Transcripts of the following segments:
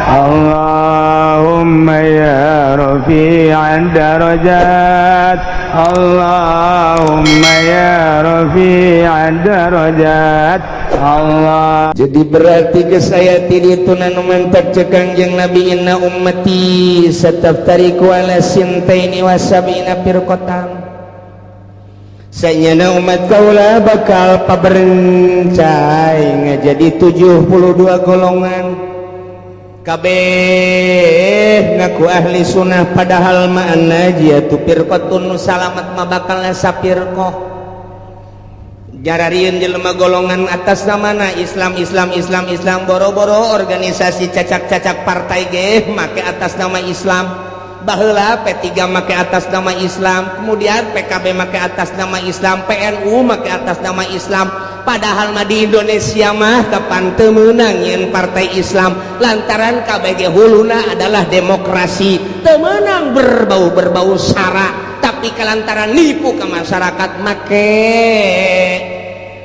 Allahumma ya rafi'ad darajat, Allahumma ya rafi'ad darajat Allah. Jadi berarti ke saya tidi tunan mantak cekang yang Nabi inna ummati sataftariku ala sintaini wasabina firqatan. Sayana umat kaula bakal paberencai ngajadi 72 golongan. Kabeh ngaku ahli sunnah padahal ma'ana jiatu firqatun salamat ma bakal sapirqah. Jararieun jelema golongan atas namana Islam boro-boro organisasi cacak-cacak partai ge make atas nama Islam. Baheula P3 make atas nama Islam, kemudian PKB make atas nama Islam, PNU make atas nama Islam. Padahal mah di Indonesia mah kapan teu meunang nyeun partai Islam lantaran KBG huluna adalah demokrasi. Teu meunang berbau sara. Tapi kelantaran nipu ke masyarakat make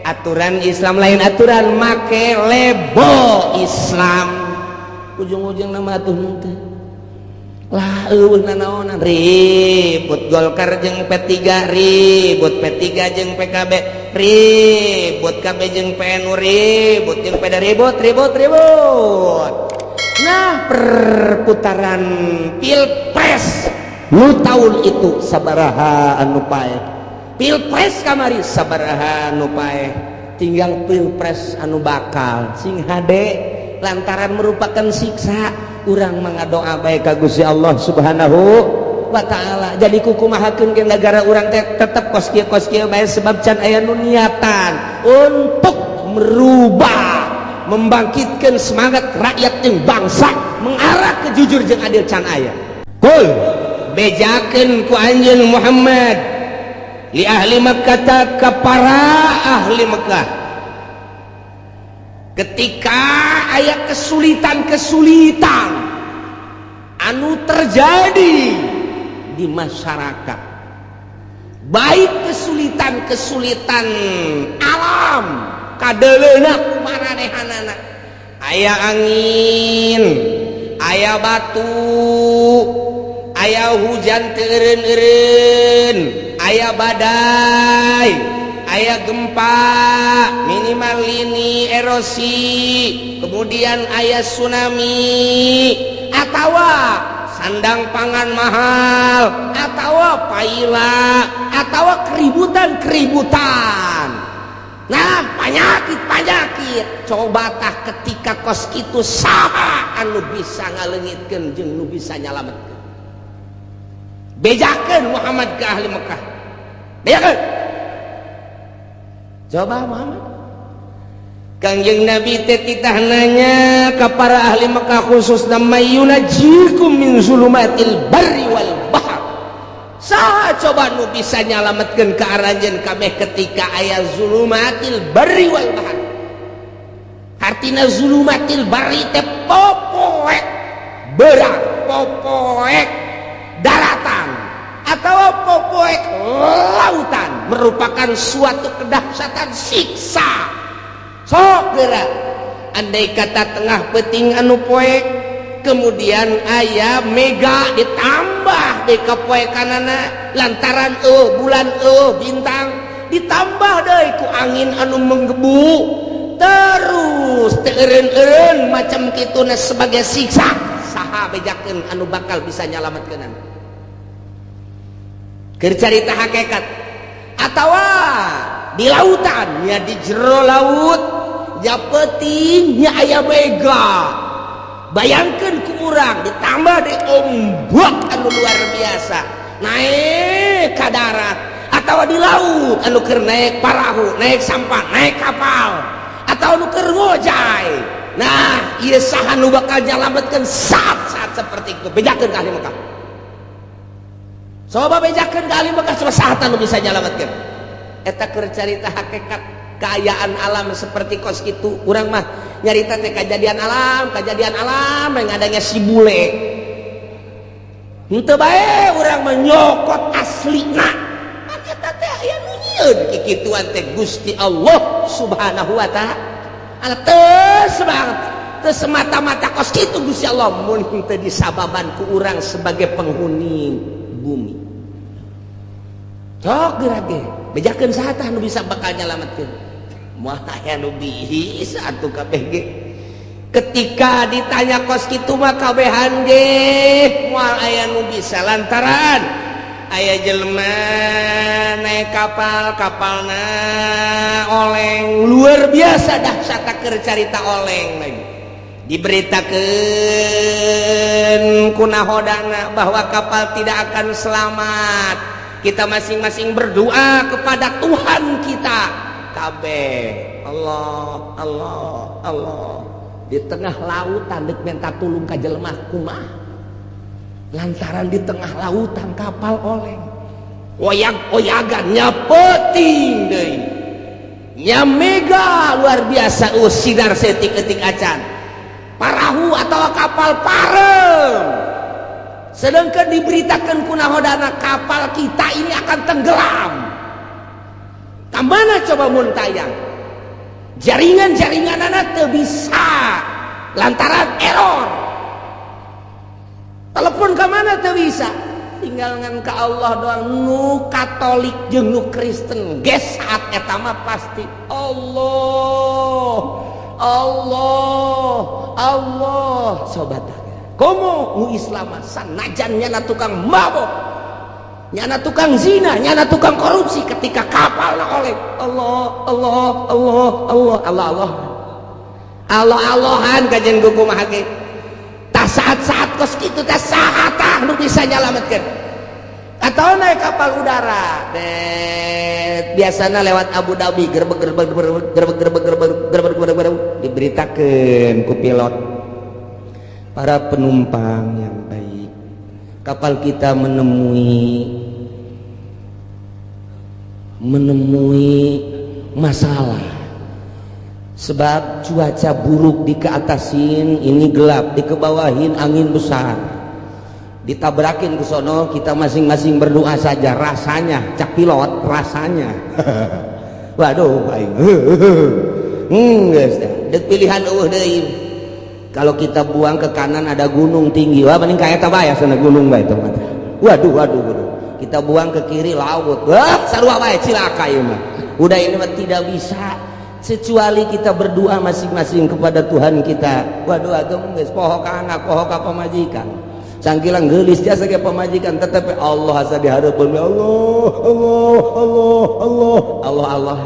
aturan Islam lain aturan, make lebo Islam ujung-ujung nama atuh nanti lah nanaonan ribut Golkar jeung P3, ribut P3 jeung PKB, ribut KB jeung PNU, ribut jeung PD, ribut. Nah perputaran pilpres lu tahun itu sabaraha anu paeh, pilpres kamari sabaraha anu paeh, tinggal pilpres anu bakal sing hade lantaran merupakan siksa. Urang mangadoa bae ka Gusti Allah Subhanahu wa taala. Jadi kukumahakeun ke negara urang teh tetep kos kieu bae sebab can aya nu niatan untuk merubah, membangkitkan semangat rakyat jeung bangsa mengarah ke jujur jeung adil can aya. Qul bejakeun ku anjeun Muhammad li ahli Makkah ka para ahli Makkah ketika aya kesulitan anu terjadi di masyarakat, baik kesulitan alam kadeleuna kumaranehanana, aya angin, aya batu, aya hujan teu eureun-eureun, aya badai, aya gempa minimal lini erosi, kemudian aya tsunami, atawa sandang pangan mahal, atawa paila, atawa keributan. Nah penyakit coba tah ketika kos kitu saha anu bisa ngaleungitkeun jeung nu bisa nyalametkeun. Bejakeun Muhammad ke ahli Mekah, bejakeun. Coba Muhammad Kangjeng Nabi teh titah nanya ka para ahli Mekah khususna mayunajikum min zulumatil barri wal bahr. Saha coba nu bisa nyalametkeun ka aranjeun kabeh ketika aya zulumatil barri wal bahr. Artina zulumatil barri teh popoek berang, popoek daratan atau popoek lautan merupakan suatu kedahsyatan siksa. Sok geura andai kata tengah peuting anu poek kemudian aya mega ditambah di kapoekanana lantaran bulan bintang ditambah deui ku angin anu menggebu terus teu eureun-eureun macam kituna sebagai siksa. Saha bejakeun anu bakal bisa nyalametkeun keur carita hakikat atawa di lautan nya di jero laut nya peuting nya aya mega. Bayangkeun ku urang ditambah di ombak anu luar biasa naik ka darat atawa di laut anu keur naik parahu, naik sampan, naik kapal atau anu keur ngojay. Nah ieu saha nu bakal nyalametkeun saat seperti itu. Bejakeun ka ahli Mekah, coba bejakeun ka ahli Mekah, coba saha anu bisa nyalametkeun. Eta keur carita hakikat keayaan alam seperti kos kitu. Urang mah nyarita teh kejadian alam yang adanya si bule. Henteu bae urang mah nyokot aslina. Eta teh aya nu nyieun kikituan teh Gusti Allah Subhanahu wa taala. Teu semangat teu semata-mata kos kitu Gusti Allah mun teu disababan ku urang sebagai penghuni bumi. Cok gerage bejakeun saha tah nu bisa bakal nyalametkeun? Moal aya nu bisa atuh kabeh ge. Ketika ditanya kos kitu mah kabehan ge moal aya nu bisa lantaran aya jelema naik kapalna oleng luar biasa dahsyat keur carita oleng lagi diberitakeun ku nahodana bahwa kapal tidak akan selamat. Kita masing-masing berdoa kepada Tuhan kita kabeh. Allah Allah Allah di tengah lautan deuk minta tulung ka jelema kumaha lantaran di tengah lautan kapal oleng oyag-oyagan nyapeting deui nyamega luar biasa sidar setik-etik acan parahu atau kapal parem sedangkan diberitakan ku nahodana kapal kita ini akan tenggelam. Kamana coba mun tayang jaringan-jaringanana teu bisa lantaran error. Telepon ke mana teu bisa, tinggal ngan ka Allah doang. Nu Katolik jeung nu Kristen geus saat eta mah pasti Allah Allah Allah sobat. Komo nu Islam sanajan nyana tukang mabok, nyana tukang zina, nyana tukang korupsi ketika kapalna oleh Allah Allah Allah Allah Allah Allah Allah Allahan kajeng kumaha ge. Saat-saat kos kitu teh saha tah nu bisa nyalametkeun atau naik kapal udara biasana lewat Abu Dhabi gerbek diberitakeun ku pilot para penumpang yang baik kapal kita menemui masalah sebab cuaca buruk di keatasin ini gelap di kebawahin angin besar ditabrakin ke sono kita masing-masing berdoa saja rasanya cak pilot rasanya waduh geus dek pilihan deui kalau kita buang ke kanan ada gunung tinggi wah mending ka eta bae sana gunung bae teh waduh kita buang ke kiri laut wah sarua bae cilaka ieu mah udah ini mah tidak bisa kecuali kita berdoa masing-masing kepada Tuhan kita. Waduh ageng geus poho ka anak poho ka pamajikan sangkilang geulis jasa ge pamajikan tetapi Allah asa dihareupeun Allah Allah Allah Allah Allah Allah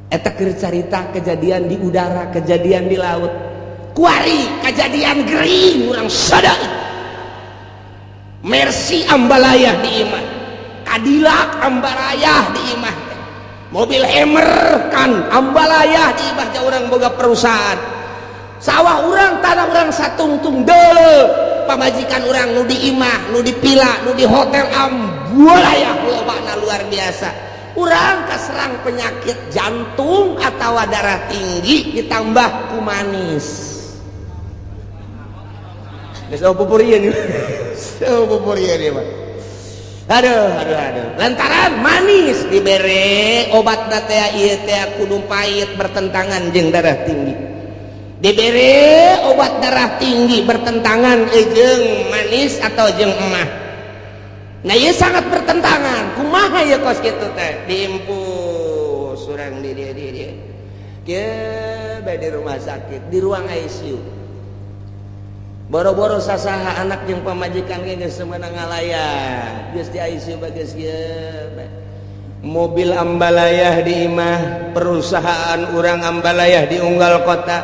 eta keur carita kejadian di udara kejadian di laut kuari kejadian gering urang sadar Mercy ambalayah di imah Cadillac ambalayah di imah mobil Hammer kan ambalayah di imah ja urang boga perusahaan sawah urang tanah urang satungtung deuleu pamajikan urang nu di imah nu di pila nu di hotel ambalayah lobana luar biasa urang kaserang penyakit jantung atau darah tinggi ditambah ku manis geus pupurieun pupurieun ieu mah aduh lantaran manis dibere obat teh ieu teh kudu pahit bertentangan jeung darah tinggi dibere obat darah tinggi bertentangan jeung manis atau jeung emah nah ieu sangat bertentangan kumaha ya kos kitu teh diimpus urang di dieu kieu bae di rumah sakit di ruang ICU boro-boro sasaha anak jeung pamajikan ge geus semeunang ngalayan geus di ICU bageus kieu mobil ambalayah di imah perusahaan urang ambalayah di unggal kota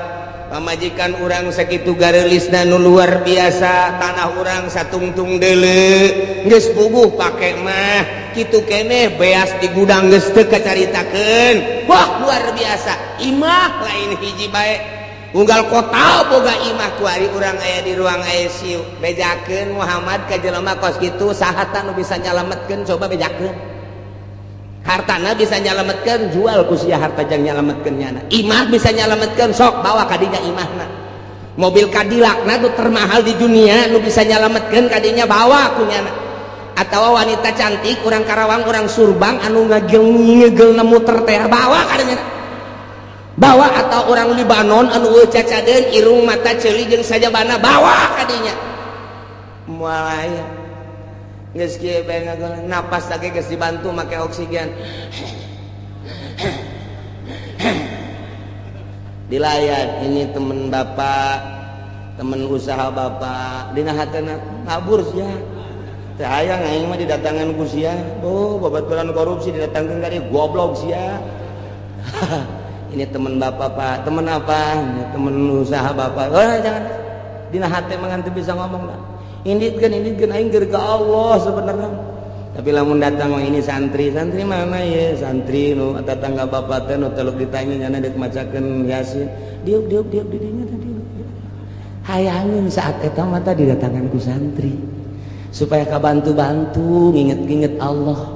pamajikan urang sakitu gareulisna nu luar biasa tanah urang satungtung deuleu geus puguh pake mah kitu keneh beas di gudang geus teu kacaritakeun wah luar biasa imah lain hiji bae unggal kota boga imah kuari urang aya di ruang ICU bejakeun Muhammad ka jelema kos kitu saha nu bisa nyalametkeun coba bejakeun hartana bisa nyalametkeun jual ku sia harta jang nyalametkeun nyana imah bisa nyalametkeun sok bawa ka dinya imahna mobil Cadillac na nu termahal di dunia nu bisa nyalametkeun ka dinya bawa ku nyana atawa wanita cantik urang Karawang urang Surbang anu ngagel muter teh bawa ka dinya bawa atau orang Libanon anu cacadeun irung mata ceuli jeung sajabana bawa kadinya moal aya geus kieu bae ngagolan napas lagi geus dibantu make oksigen dilayan ini temen bapak temen usaha bapak dina hatena ngabur sia teh hayang aing mah didatangan ku sia oh babaturan korupsi didatangkeun ka dieu goblok sia ini temen bapak pak temen apa temen usaha bapak oh jangan dina hate mah teu bisa ngomong lah inditkeun aing keur ka Allah sebenarnya tapi lamun datang ini santri mana ya santri nu tetangga bapak teh nu teluk ditanya nyana deuk macakeun Yasin diuk di dinya tadi hayangin saat eta mah tadi didatangan ku santri supaya kabantu-bantu nginget-nginget Allah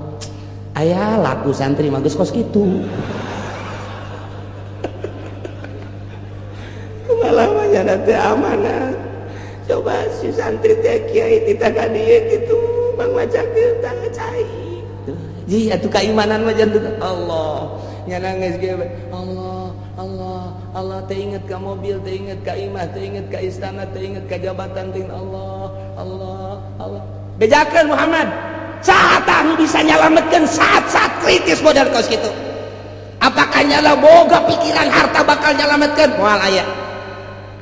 aya laku santri mah geus kos kitu malah mah nyana teh amanah coba si santri teh kiai tita ka dieu kitu bang macakeun tang cai ji atuh keimanan mah jantung Allah nyana geus ge Allah teh inget ka mobil teh inget ka imah teh inget ka istana teh inget ka jabatan teh Allah bejakeun Muhammad saat anu bisa nyalametkeun saat-saat kritis modal kos kitu apakah nyala boga pikiran harta bakal nyalametkeun moal aya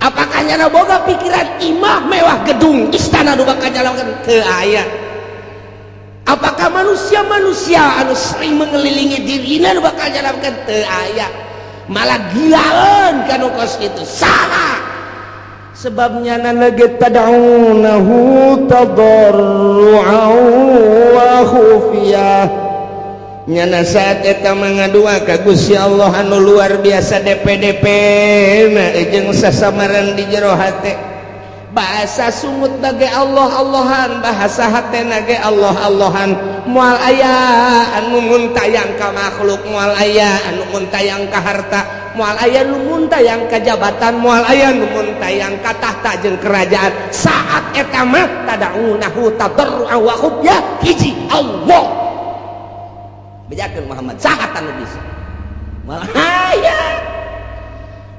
apakah nyana boga pikiran imah mewah gedung istana nu bakal nyalametkeun teu aya apakah manusia anu sering mengelilingi dirina nu bakal nyalametkeun teu aya malah gilaeun kana kos kitu saha sebabnya nalage tad'unahu tadarru'an wa khufiyah nyana saat eta mangadua ka Gusti Allah anu luar biasa DP na jeung sasamaran di jero hate bahasa sumut bage Allah-Allahan bahasa hatena ge Allah-Allahan moal aya anu muntayang ka makhluk moal aya anu muntayang ka harta moal aya nu muntayang ka jabatan moal aya nu muntayang ka tahta jeung kerajaan saat eta mah tad'unahu tadarru'an wa khufyah hiji Allah bejakeun Muhammad saat anu bisa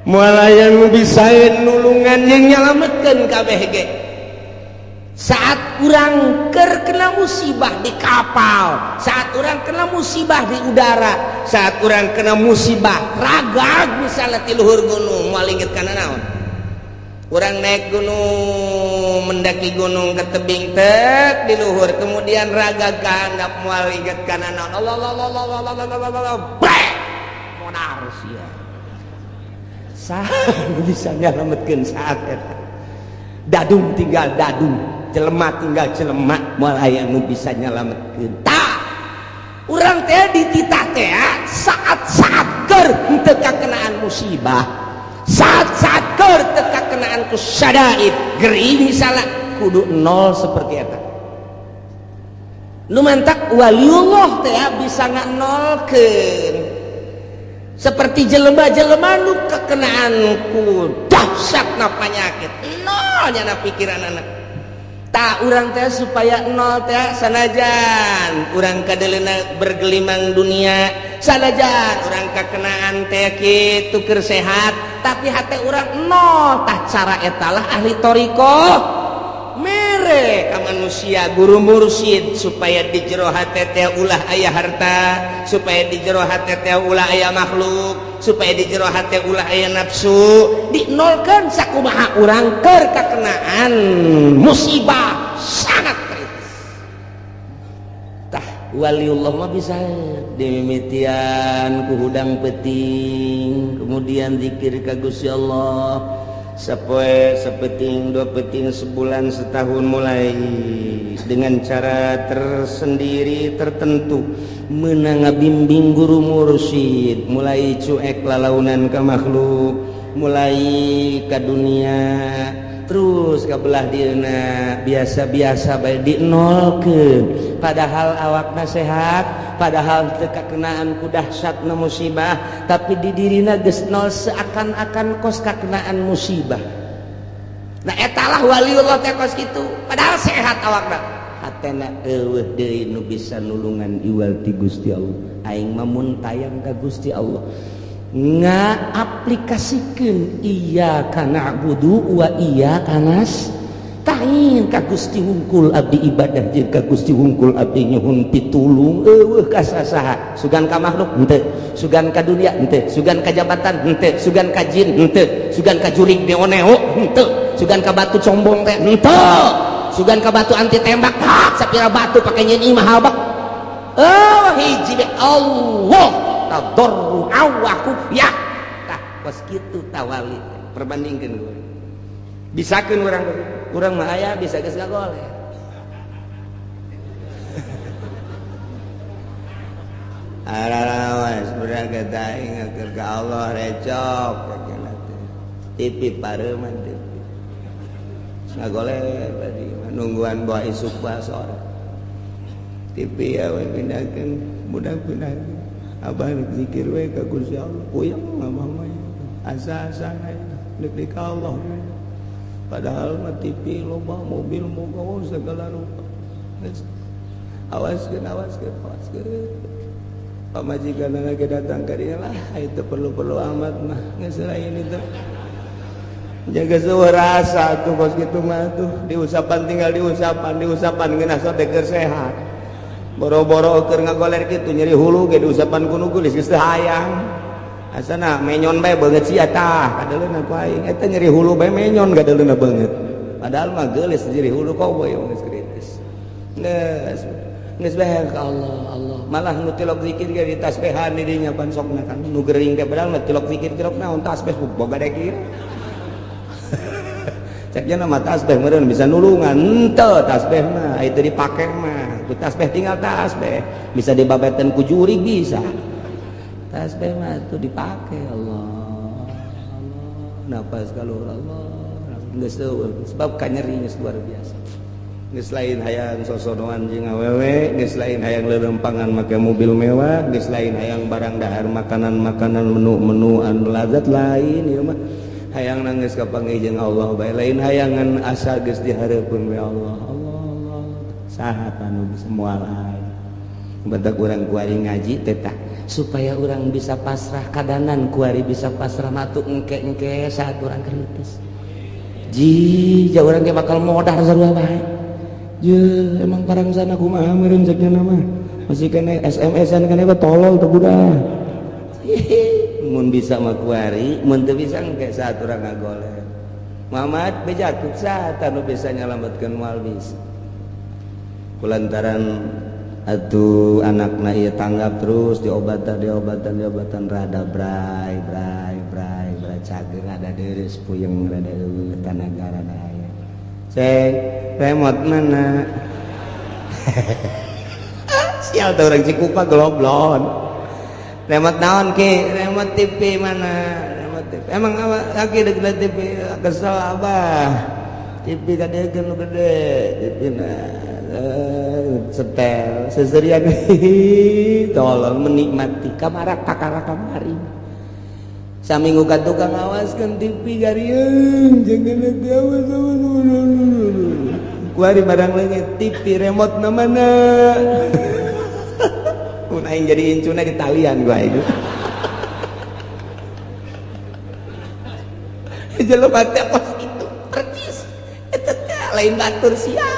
moal aya nu bisa nulungan yang nyalametkeun kabeh ge saat urang keur kena musibah di kapal saat urang kena musibah di udara saat urang kena musibah ragag misalnya ti luhur gunung moal inget kana naon urang naik gunung mendaki gunung ke tebing tek di luhur kemudian ragag ka handap moal inget kana naon Allah modar sia saha bisa nyalametkeun saat eta dadung tinggal dadung jelema tinggal jelema moal aya nu bisa nyalametkeun tah urang teh dititah teh saat-saat keur teu kakenaan musibah saat-saat keur teu kakenaan ku syadaid geri misalnya kudu nol seperti eta nu mantak waliullah teh bisa nganolkeun seperti jelema-jelema nu kekenaan ku dahsyatna penyakit nol nyana pikiran anak tak urang teh supaya nol teh sanajan urang kadelena bergelimang dunia sanajan urang kekenaan teh kitu keur sehat tapi hate urang nol tah cara etalah ahli toriko mere ka manusia guru mursyid supaya di jero hate teh ulah aya harta supaya di jero hate teh ulah aya makhluk supaya di jero hate ulah aya nafsu dinolkeun sakumaha urang keur kakenaan musibah sangat kritis tah waliullah mah bisa dimimitian ku hudang peting kemudian zikir ka Gusti Allah sapoe sapeting dua peting sebulan setahun mulai dengan cara tersendiri tertentu meunang ngabimbing guru mursyid mulai cuek lalaunan ka makhluk mulai ka dunia terus ka belah dieuna biasa-biasa bae dinolkeun padahal awakna sehat padahal teu kakenaan ku dahsyatna musibah tapi di dirina geus nol seakan-akan kos kakenaan musibah nah etalah waliullah teh kos kitu padahal sehat awakna hatena eueuh deui nu bisa nulungan iwal ti Gusti Allah aing mah mun tayang ka Gusti Allah ngaaplikasikeun iyyaka na'budu wa iyyaka nasta'in ka Gusti wungkul abdi ibadah jeung ka Gusti wungkul abdi nyuhun pitulung eueuh ka sasaha sugan ka makhluk henteu sugan ka dunia henteu sugan ka jabatan henteu sugan ka jin henteu sugan ka jurig neo-neo henteu sugan ka batu combong teh henteu sugan ka batu anti tembak sapira batu pake nyeun imah habak hiji be Allah tadarru awaku ya tah kos kitu tawali perbandingkeun gue bisakeun urang mah aya bisa geus ngagoleh arawas urang kata ingat ke Allah recok tipi pareuman tipi ngagoleh tadi nungguan bawa isuk basora tipi ya we pindahkeun mudah-mudahan abah zikir we ka Gusti Allah puyeng abah mah asa-asana deuk ka Allah padahal mah TV loba mobil moga segala rupa awaskeun pamajikan lagi datang ka dieu lah itu perlu amat mah geus lain itu jaga sewa rasa tuh kos kitu mah tuh diusapan tinggal diusapan geuna sok keur sehat boro-boro keur ngagoler kitu nyeri hulu ge diusapan ku nu geus teu hayang asana menyon bae beungeut sia tah kadeuleuna ku aing eta nyeri hulu bae menyon gadeuleuna beungeut padahal mah geulis nyeri hulu koboy geus kritis geus bae ka Allah malah nu tilok zikir ge di tasbihan di dinya pan sokna kan nu gering teh padahal mah tilok zikir tilok naon tasbih boga dekir ceknya nama tasbih meureun bisa nulungan henteu tasbih mah itu dipake mah ku tasbih tinggal tasbih bisa dibabeteun ku jurig bisa tasbih mah itu dipake Allah napas kalur Allah geus eueuh sebab kanyeri geus luar biasa geus lain hayang sosonoan jeung awewe geus lain hayang leurempangan make mobil mewah geus lain hayang barang dahar makanan-makanan menu-menu anu lazat lain ieu mah hayang nangis ka pangijeng Allah bae lain hayangan asa geus dihareupeun we Allah saha anu bisa moal ae badak urang kuari ngaji teh tah supaya urang bisa pasrah kadanan kuari bisa pasrah matu engke-engke saat urang kritis ji ja urang ge bakal modar sarua bae je emang parang sana kumaha meureun sakjana mah masih kene SMS-an kana tolol teu budak mun bisa mah kuari mun teu bisa engke saat urang ngagoler Muhammad bejakeun saat anu bisa nyalametkeun moal bisa kulantaran atuh anakna ieu tanggap terus diobatan rada bray cager rada deres puyeng rada eueuh tanaga rada aya cek remote mana sial teh urang Cikupa globlon remote naon ki remote TV mana remote TV emang lagi deuk TV kesel abah TV gadegeun nu gede TV na setel seserian tolong menikmati kamarak kakara kamari saminggu ka tukang awaskeun TV garieun jangan nanti awas kuari barang leungit TV remote na mana mun aing jadi incuna di talian gua itu jelema teh kos itu percis eta teh lain batur sia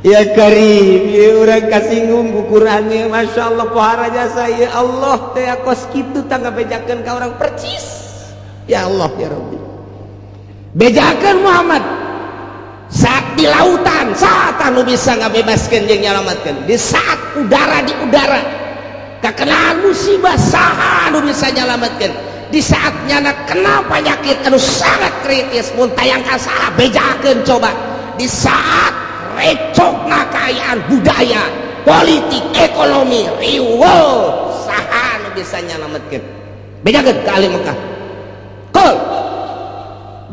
ya Karim, ya orang kasinggung ukurannya, masya Allah pohara jasa, ya Allah, teh kos kitu tangga bejakan ke orang percis, ya Allah ya Rabbi, bejakan Muhammad, saat di lautan, saat anu bisa ngabebaskan yang nyelamatkan, di saat udara di udara, kekenaan musibah saha anu bisa nyelamatkan, di saat nyana kena penyakit anu sangat kritis, muntayang kasaha bejakan coba, di saat recok ngakayaan budaya politik ekonomi riweuh saha nu bisa nyalametkeun bejakeun ka ahli Mekah qul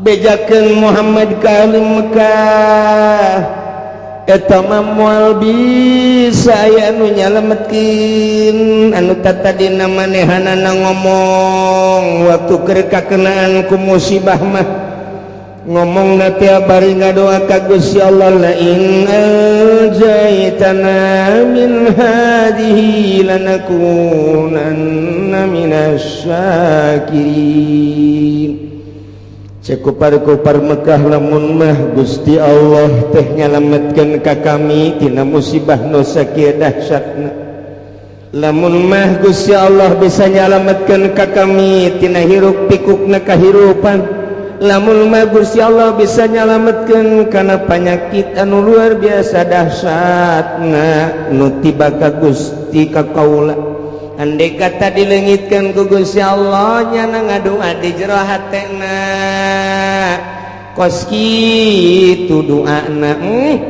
bejakeun Muhammad ka ahli Mekah eta mah moal bisa aya nu nyalametkeun anu tadina manehanana ngomong waktu keur kakenaan ku musibah mah ngomong nanti bari ngadoa ka Gusti Allah la in anjaytana min hadhihi lanakunanna minasyakirin. Cekupar-kupar Mekah lamun mah Gusti Allah teh nyalametkeun ka kami tina musibah nu sakieu dahsyatna. Lamun mah Gusti Allah bisa nyalametkeun ka kami tina hiruk pikukna kahirupan. Lamun mah Gusti Allah bisa nyalametkeun kana panyakit anu luar biasa dahsyatna nu tiba ka Gusti ka kaula. Andai kata dileungitkeun ku Gusti Allah nyana ngadoa di jero hatena kos kitu doana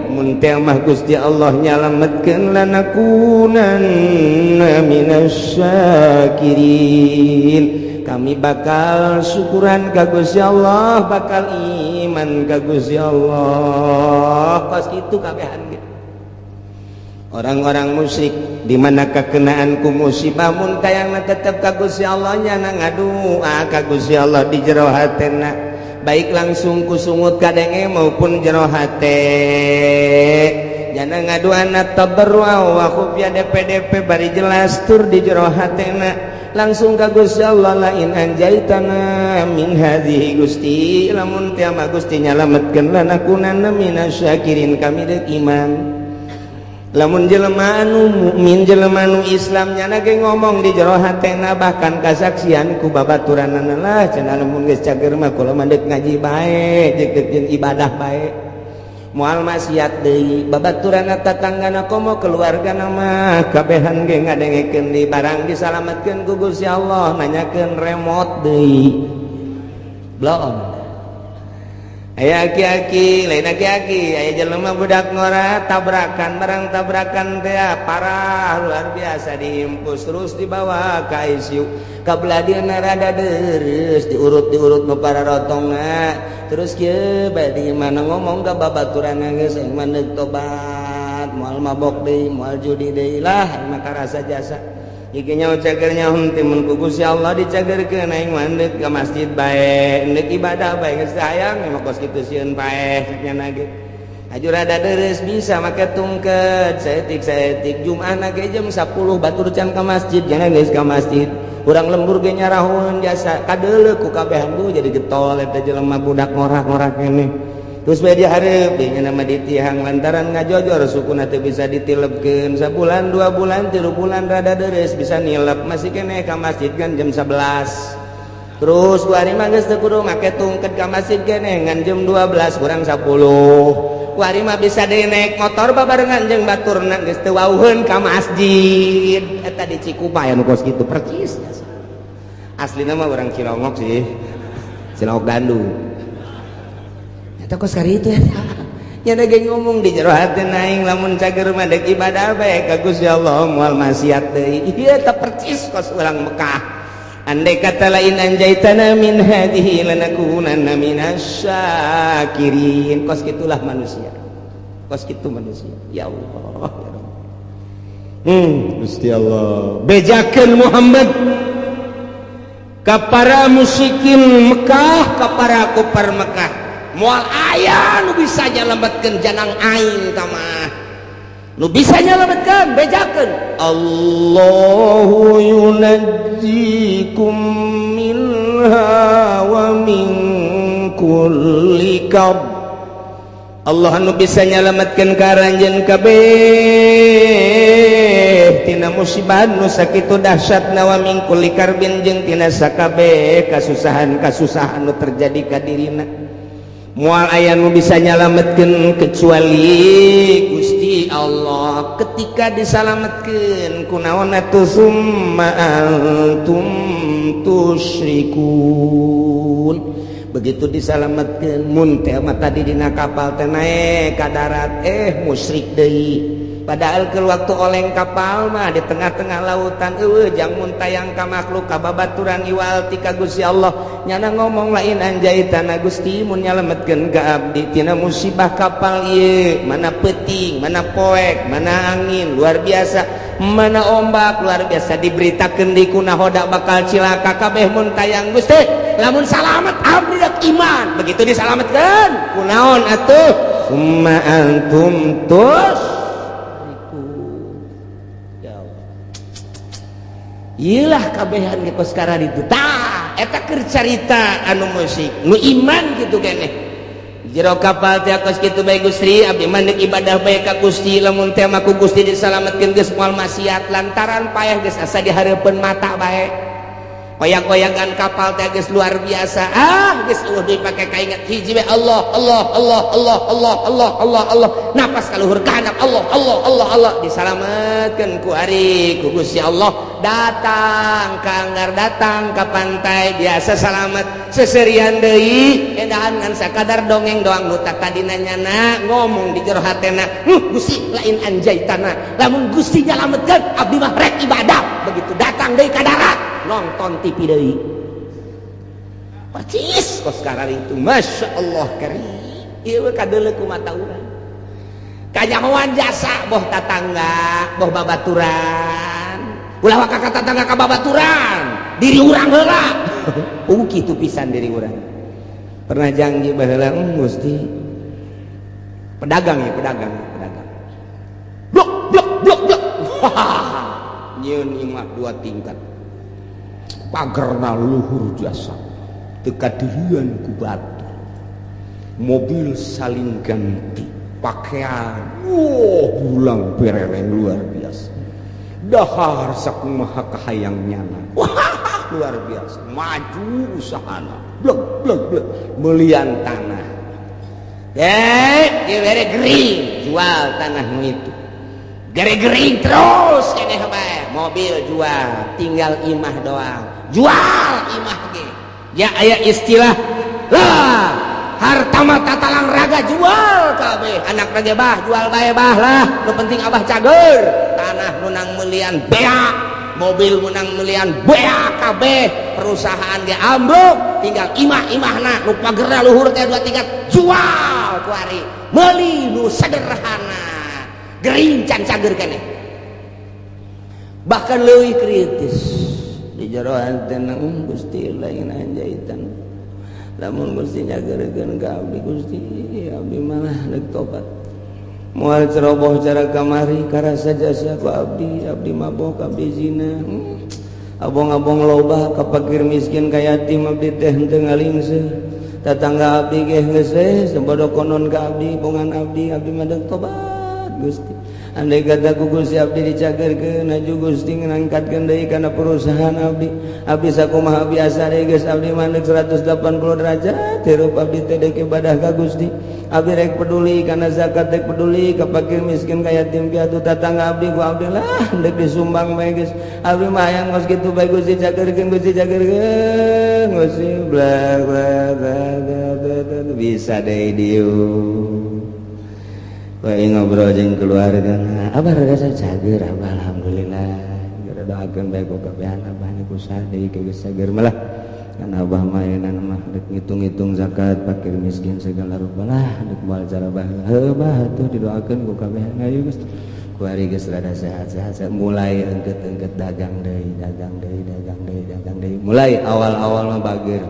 mun teh mah Gusti Allah nyalametkeun lanakunanna minasyakirin. Kami bakal syukuran ka Gusti Allah, bakal iman ka Gusti Allah. Kos kitu kabehan ge. Orang-orang musyrik di mana kekenaan ku musibah mun tayangna tetep ka Gusti Allah nyana ngadoa ka Gusti Allah di jero hatena, baik langsung ku sungut kadenge maupun jero hate. Nyana ngadoana tabarrua wa khufya DP bari jelas tur di jero hatena. Langsung ka Gusti Allah la in anjaitana min hadhihi Gusti lamun teh mah Gusti nyalametkeun lanakunanna minasyakirin kami deuk iman. Lamun jelema anu mukmin jelema anu Islam nyana ge ngomong di jero hatena bahkan kasaksian ku babaturanna lah cenah lamun geus cager mah kula mah deuk ngaji bae deuk ibadah bae. Moal maksiat deui babaturanna tatanggana komo keluargana mah kabehan ge ngadengekeun di barang disalametkeun ku Gusti Allah nanyakeun remote deui bloon. Aya aki-aki lain aki-aki aya jelema budak ngora tabrakan barang tabrakan teh parah luar biasa dihimpus terus dibawa ka ICU kabladieuna rada deres diurut nu pararotongna terus kieu bade mana ngomong ka babaturanna geus aing mah neuk tobat moal mabok deui moal judi deui lah mah karasa jasa iki nyaho cagernya henteu mun ku Gusti Allah dicagerkeun aing mah neuk ka masjid bae neuk ibadah bae geus hayang mah kos kitu sieun paeh cenah ge aju rada deres bisa make tungket saeutik Jumaana ge jam 10 batur can ka masjid jangan geus ka masjid urang lembur ge nyarahun jasa kadeuleu ku kabehan bu jadi getol eta jelema budak ngorak-ngorak keneh. Terus bae dia hareup deui nama ditihang lantaran ngajojor sukuna teu bisa ditilepkeun sabulan 2 bulan 3 bulan rada deres bisa nilep masih keneh ka masjid kan jam 11. Terus kuari mah geus teu kudu make tungket ka masjid keneh ngan jam 12 kurang 10. Kuari mah bisa deui naik motor babarengan jeung baturna geus teu wauheun ka masjid. Eta di Cikupa anu kos kitu percis. Aslina mah urang Cilongok sih. Cilongok Bandung. Eta kos kari itu ya. Nya ge ngomong di jero hatena aing lamun cager mah deuk ibadah bae ka Gusti Allah moal maksiat deui. Ieu eta percis kos urang Mekah. Andai kata lain anjaitana min hadhihi lanakunanna minasyakirin. Kos kitulah manusia. Kos kitu manusia. Ya Allah. Gusti Allah bejakeun Muhammad ka para musyrikin Mekah ka para kufar Mekah. Moal aya nu bisa nyalametkeun janang aing tamah nu bisa nyalametkeun bejakeun Allahu yunajjikum minha wa min kulli kab. Allah nu bisa nyalametkeun ka ranjeun kabeh tina musibah nu sakitu dahsyatna wa min kulli karbin jeung tina sakabeh kasusahan nu terjadi ka dirina. Moal aya nu bisa nyalametkeun kecuali Gusti Allah. Ketika disalametkeun kunaon atuh summa antum tusyrikun. Begitu disalametkeun mun teh mah tadi dina kapal teh naek ka darat musyrik deui. Padahal ke waktu oleng kapal mah di tengah-tengah lautan jang mun tayang ka makhluk ka babaturan iwal ti ka Gusti Allah nyana ngomong lain anjaitana Gusti mun nyalametkeun ka abdi tina musibah kapal ieu mana peuting mana poek mana angin luar biasa mana ombak luar biasa diberitakeun di kunahoda bakal cilaka kabeh mun tayang Gusti lamun salamet abdi rek iman begitu disalametkeun kunaon atuh summa antum ya Allah ilah kabehan ge sekarang itu tah eta keur carita anu musik nu iman kitu keneh jero kapal teh kos kitu bae Gusti abdi mah ibadah bae ka Gusti lamun teh mah ku Gusti disalametkeun geus moal maksiat lantaran payah geus asa dihareupeun mata bae koyak-koyakan kapal teh geus luar biasa geus deui pake kaingat hiji we Allah napas kaluhur kahandap Allah disalametkeun ku ari ku Gusti Allah datang kanggar datang ke pantai biasa salamet seserian deui edahan ngan sakadar dongeng doang nu tadina nyana ngomong di jero hatena Gusti lain anjaitana lamun Gusti nyalametkeun abdi mah rek ibadah begitu datang deui ka darat nonton TV deui percis kos sekarang itu Masya Allah karim ieu kadeuleu ku mata urang kanyahoan jasa boh tatangga boh babaturan ulah waka tetangga ka babaturan diri urang heula kitu pisan diri urang pernah janji baheula Gusti pedagang blok nyieun imah 2 tingkat pagerna luhur jasa teka dirian ku batu mobil saling ganti pakaian bulang berereng luar biasa dahar sakumaha kahayang nyana luar biasa maju usahana blek melian tanah gere gering jual tanah itu gering terus keneh bae mobil jual tinggal imah doang jual imah ge ya aya istilah lah harta mata talang raga jual kabeh anak rage bah jual bae bah lah nu penting abah cager tanah menang melian beak mobil menang melian beak kabeh perusahaan ge ambruk tinggal imah-imahna nu pagerna luhur teh 2 tingkat jual ku ari meuli nu sederhana gering can cager keneh bahkan leuwih kritis di jero hantena Gusti lain anjaitan lamun Gusti nyageurkeun ka abdi Gusti abdi malah deuk tobat moal ceroboh cara kamari karasa jasa ku abdi mabok abdi zina abong-abong loba ka fakir miskin ka yatim abdi teh henteu ngalingseuh tatangga abdi ge geus sebodo konon ka abdi bongan abdi mah deuk tobat Gusti andai kata ku Gusti abdi dicagerkeun aju Gusti ngangkatkeun deui kana perusahaan abdi sakumaha biasa deui geus abdi mandeg 180 derajat hirup abdi teh deuk ibadah ka Gusti abdi rek peduli kana zakat rek peduli ka fakir miskin ka yatim piatu tatangga abdi ku abdi lah deuk disumbang bae geus abdi mah hayang geus kitu bae Gusti cagerkeun Gusti bla bisa deui dieu wae ngobrol jeung keluarga abah rada cager abah alhamdulillah gara doakeun bae ku kabehan abah nu kusah deui geus cager malah kan abah mah eunana mah deuk ngitung-ngitung zakat fakir miskin segala rupa lah deuk moal cara baheula heuh bah atuh didoakeun ku kabehan ayo geus ku ari geus rada sehat-sehat mulai engkeut-engkeut dagang deui mulai awal-awal mah bager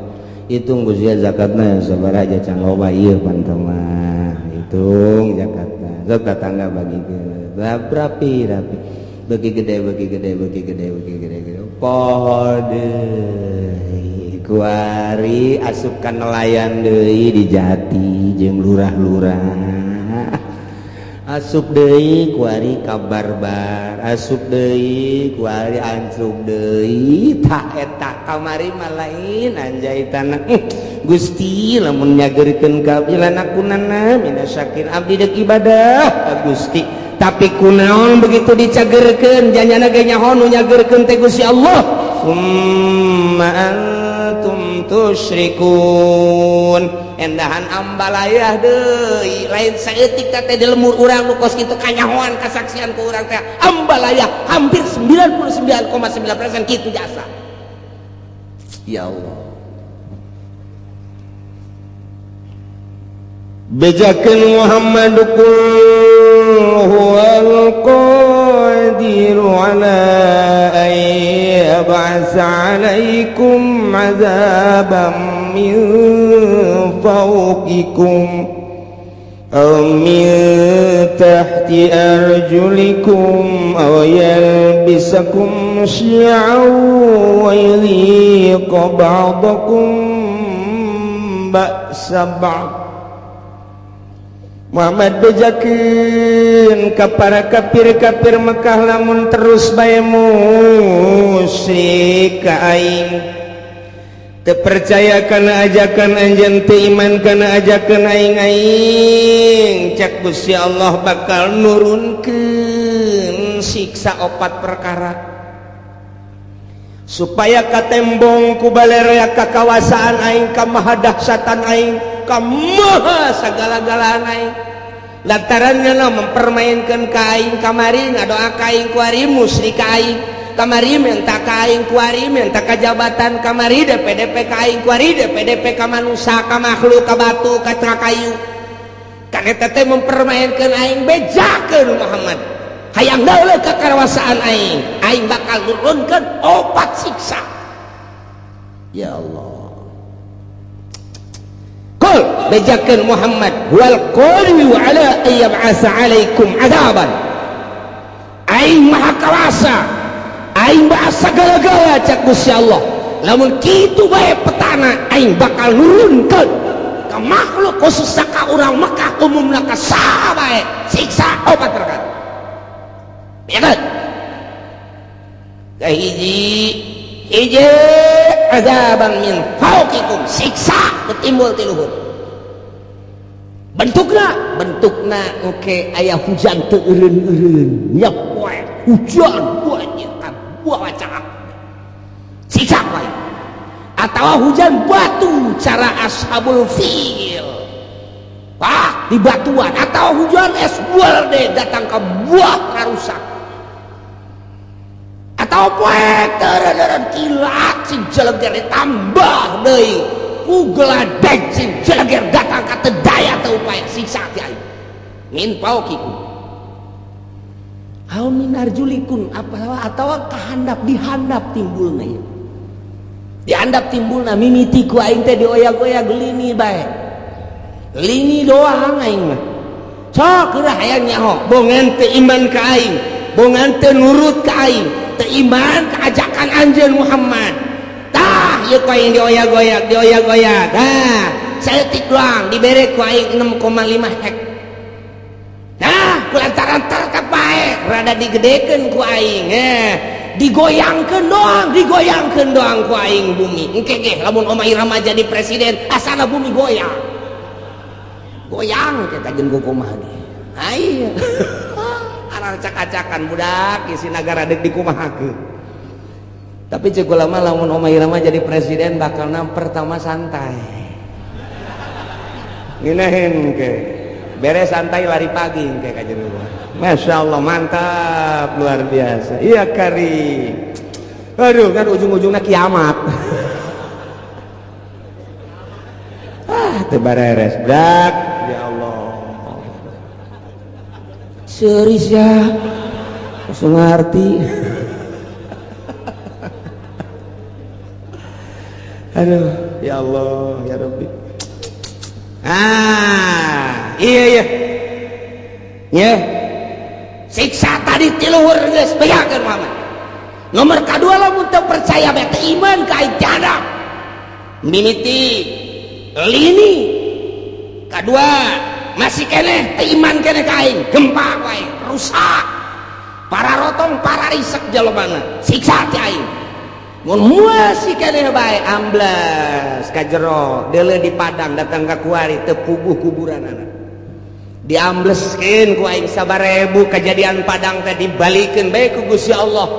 hitung Gusti zakatna sabaraha can loba ieu pantau mah hitung zakat sok tetangga bagikeun rapi bagi gede poho deui kuari asupkan nelayan deui di Jati jeung lurah-lurah asup deui kuari kabarbar asup deui kuari ancruk deui tak eta kamari mah lain anjaitanna Gusti lamun nyageurkeun ka abdi lanakunana minasyakir abdi deuk ibadah ka Gusti tapi kunaon begitu dicageurkeun janjana ge nyaho nu nyageurkeun teh Gusti Allah summa antum tusyrikun endahan ambalayah deui lain saeutik teh di lemur urang nu kos kitu kanyahoan kasaksian ku urang teh ambalayah hampir 99,9% kitu jasa ya Allah bejakeun Muhammad qul huwal qadiru ala an yab'atsa 'alaikum 'adzaban min fawqikum aw min tahti arjulikum aw yalbisakum syi'an wa yudhiqa ba'dakum ba'sa ba'd. Muhammad bejakeun ka para kafir-kafir Mekah lamun terus bae musyrik ka aing, teu percaya kana ajakan anjeun, teu iman kana ajakan aing, cak Gusti Allah bakal nurunkeun siksa 4 perkara supaya katembong ku balerea kakawasaan aing, ka maha dahsyatan aing, ka maha sagala-galaan aing. Lantarannya mempermainkan kain kamari ngadoa kain kuari musyrik kain kamari minta kain kuari minta kajabatan kamari DPDP kain kuari DPDP ka manusia ka makhluk ka batu ka kayu kana teh mempermainkan aing bejakeun Muhammad hayang dauleuh ka karawasaan aing bakal nurunkeun 4 siksa. Ya Allah, bejakeun Muhammad wal qadiru ala ayyab'asa alaikum adaban, aing maha kawasa, aing maha sagala-gala cak Gusti Allah, lamun kitu bae petana aing bakal nurunkeun ka makhluk khususna ka urang Mekah umumna ka saha bae siksa 4 perkara. Ya kan? Hiji azaban min fawqikum, siksa ketimbul ti luhur. Bentukna oke aya hujan teu eureun-eureun nya poe hujan banyak ka buah wacak siksa wae, atawa hujan batu cara ashabul fil di batuan, atau hujan es buah deh datang ke buah karusak, atau poe teureun kilat si jeleger ditambah deui ku geladeg si jeleger datang ka teu daya teu upaya siksa ti aing min fawqikum aw min arjulikum atawa kahandap dihandap timbulna ieu dihandap timbulna mimiti ku aing teh dioyag-oyag lini bae lini doang aing mah sok geura hayang nyaho bongan teu iman ka aing bongan teu nurut ka aing teu iman ka ajakan anjeun Muhammad tah ieu ku aing dioyag-oyag saeutik doang dibere ku aing 6,5 hek. Nah kulantaran terkap bae rada digedekeun ku aing digoyangkeun doang ku aing bumi engke ge lamun Omah Irama jadi presiden asana bumi goyang kita jeung kumaha ge aya arah acak-acakan budak isi nagara deuk dikumahakeun. Tapi cek ulama lamun Omah Irama jadi presiden bakal pertama santai nginahin ke beres santai lari pagi ke kajian rumah. Masya Allah mantap luar biasa. Iya kari aduh kan ujung-ujungnya kiamat tebareres dak ya Allah serius ya langsung ngerti. Aduh ya Allah ya Rabbi. Iya ya siksa tadi ti luhur geus bejakeun Muhammad. Nomor kadua lamun teu percaya bae teu iman ka aing tiadap mimiti lini kadua masih keneh teu iman keneh ka aing gempa wae rusak para rotong para risek jelebana siksa ti aing. Mun masih keneh bae amblas ka jero deuleu di padang datang ka kuari teu puguh kuburanana diambleskeun ku aing 1000 kejadian padang teh dibalikeun bae ku Gusti Allah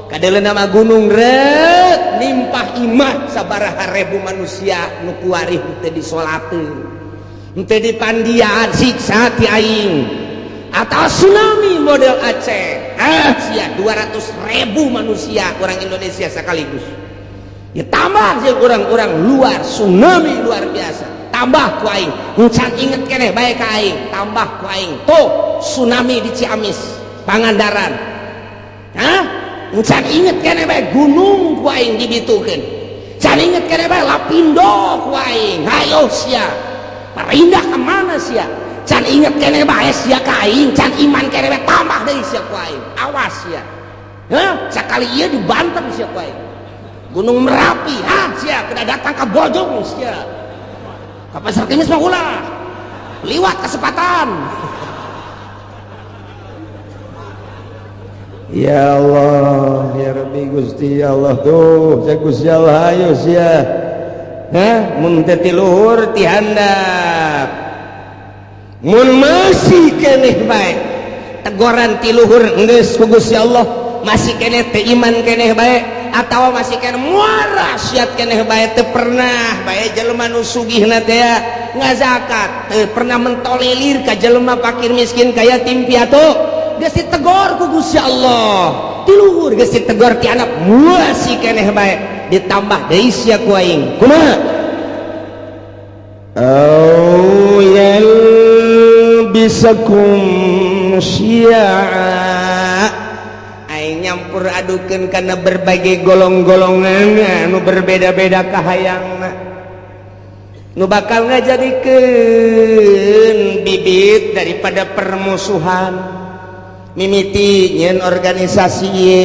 ka deuleu nama gunung rek nimpah imah sabaraha ribu manusia nu kuari teu disolateun teu dipandian siksa ti aing. Atau tsunami model Aceh sia 200.000 manusia orang Indonesia sekaligus ya tambah sih orang-orang luar tsunami luar biasa tambah ku aing ncan inget keneh bae ka aing tambah ku aing tuh tsunami di Ciamis Pangandaran ncan inget keneh bae gunung ku aing dibitukeun can inget keneh bae Lapindo ku aing hayo sia Parindah ke mana sia? Can inget kene bae sia ka aing, can iman kene we tambah deui sia ku aing. Awas sia. Heh, sakali ieu dibanten sia ku aing. Gunung Merapi, sia kena datang ke Bojong sia. Ka Pasar Kemis mah ulah. Liwat kesempatan. Ya Allah, ya Rabbi Gusti ya Allah tuh, saya Gusti Allah ayo sia. Mun teh ti luhur ti handap. Mun masih keneh bae. Teguran ti luhur geus ku Gusti Allah, masih keneh teh iman keneh bae atawa masih keneh muara siat keneh bae teu pernah bae jelema nu sugihna teh ngazakat, teu pernah mentolerir ka jelema fakir miskin ka yatim piatu. Geus ditegor ku Gusti Allah ti luhur, geus ditegor ti anak masih keneh bae ditambah deui sia ku aing kumaha au yalbisakum syi'a aing nyampur adukeun kana berbagai golong-golongan anu berbeda-beda kahayangna nu bakal ngajadikeun bibit daripada permusuhan mimiti nyen organisasi ye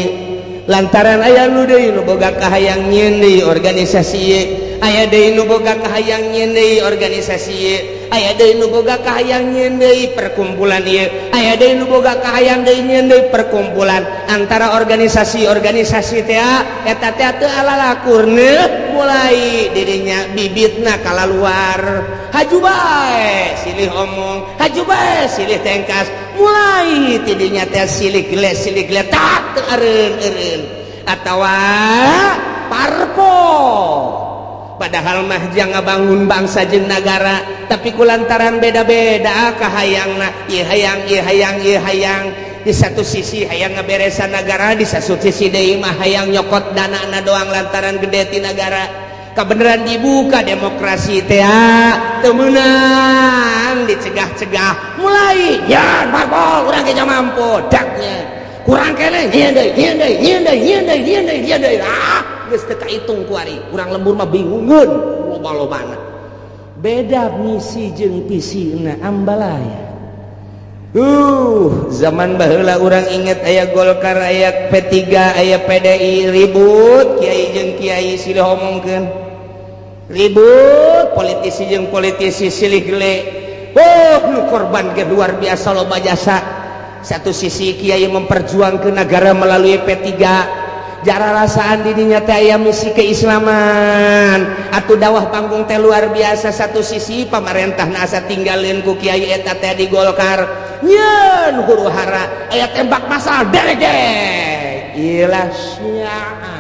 lantaran aya nu deui nu boga kahayang nyen deui organisasi ye aya deui nu boga kahayang nyen deui organisasi ye aya deui nu boga kahayang nyen deui perkumpulan ye aya deui nu boga kahayang deui nyen deui perkumpulan antara organisasi-organisasi teh eta teh teu alalakurna mulai dirinya bibitna kalaluar haju bae silih omong haju bae silih tengkas mulai tidinya teh silih gile tak teu eureun atawa parpo padahal mah jang ngabangun bangsa jeung nagara tapi kulantaran beda-beda kahayangna ieu hayang di satu sisi hayang ngaberesan negara, di satu sisi deui mah hayang nyokot danana doang lantaran gede ti negara. Kabeneran dibuka demokrasi teh teu meunang dicegah-cegah mulai ya barbol urang ge mampu daknya kurang keneh nyieun deui geus teu kahitung ku ari urang lembur mah bingungeun loba-lobana beda misi jeung visina ambalaya. Zaman baheula urang inget aya Golkar aya P3 aya PDI ribut kiai jeung kiai silih omongkeun ribut politisi jeung politisi silih gele nu korban ge luar biasa loba jasa satu sisi kiai memperjuangkeun negara melalui P3 jara rasaan dirinya teh aya misi keislaman atuh dawah panggung teh luar biasa satu sisi pamarentahna asa tinggalin ku kiai eta teh di Golkar nyeun huru hara aya tembak masal derege ilah syaa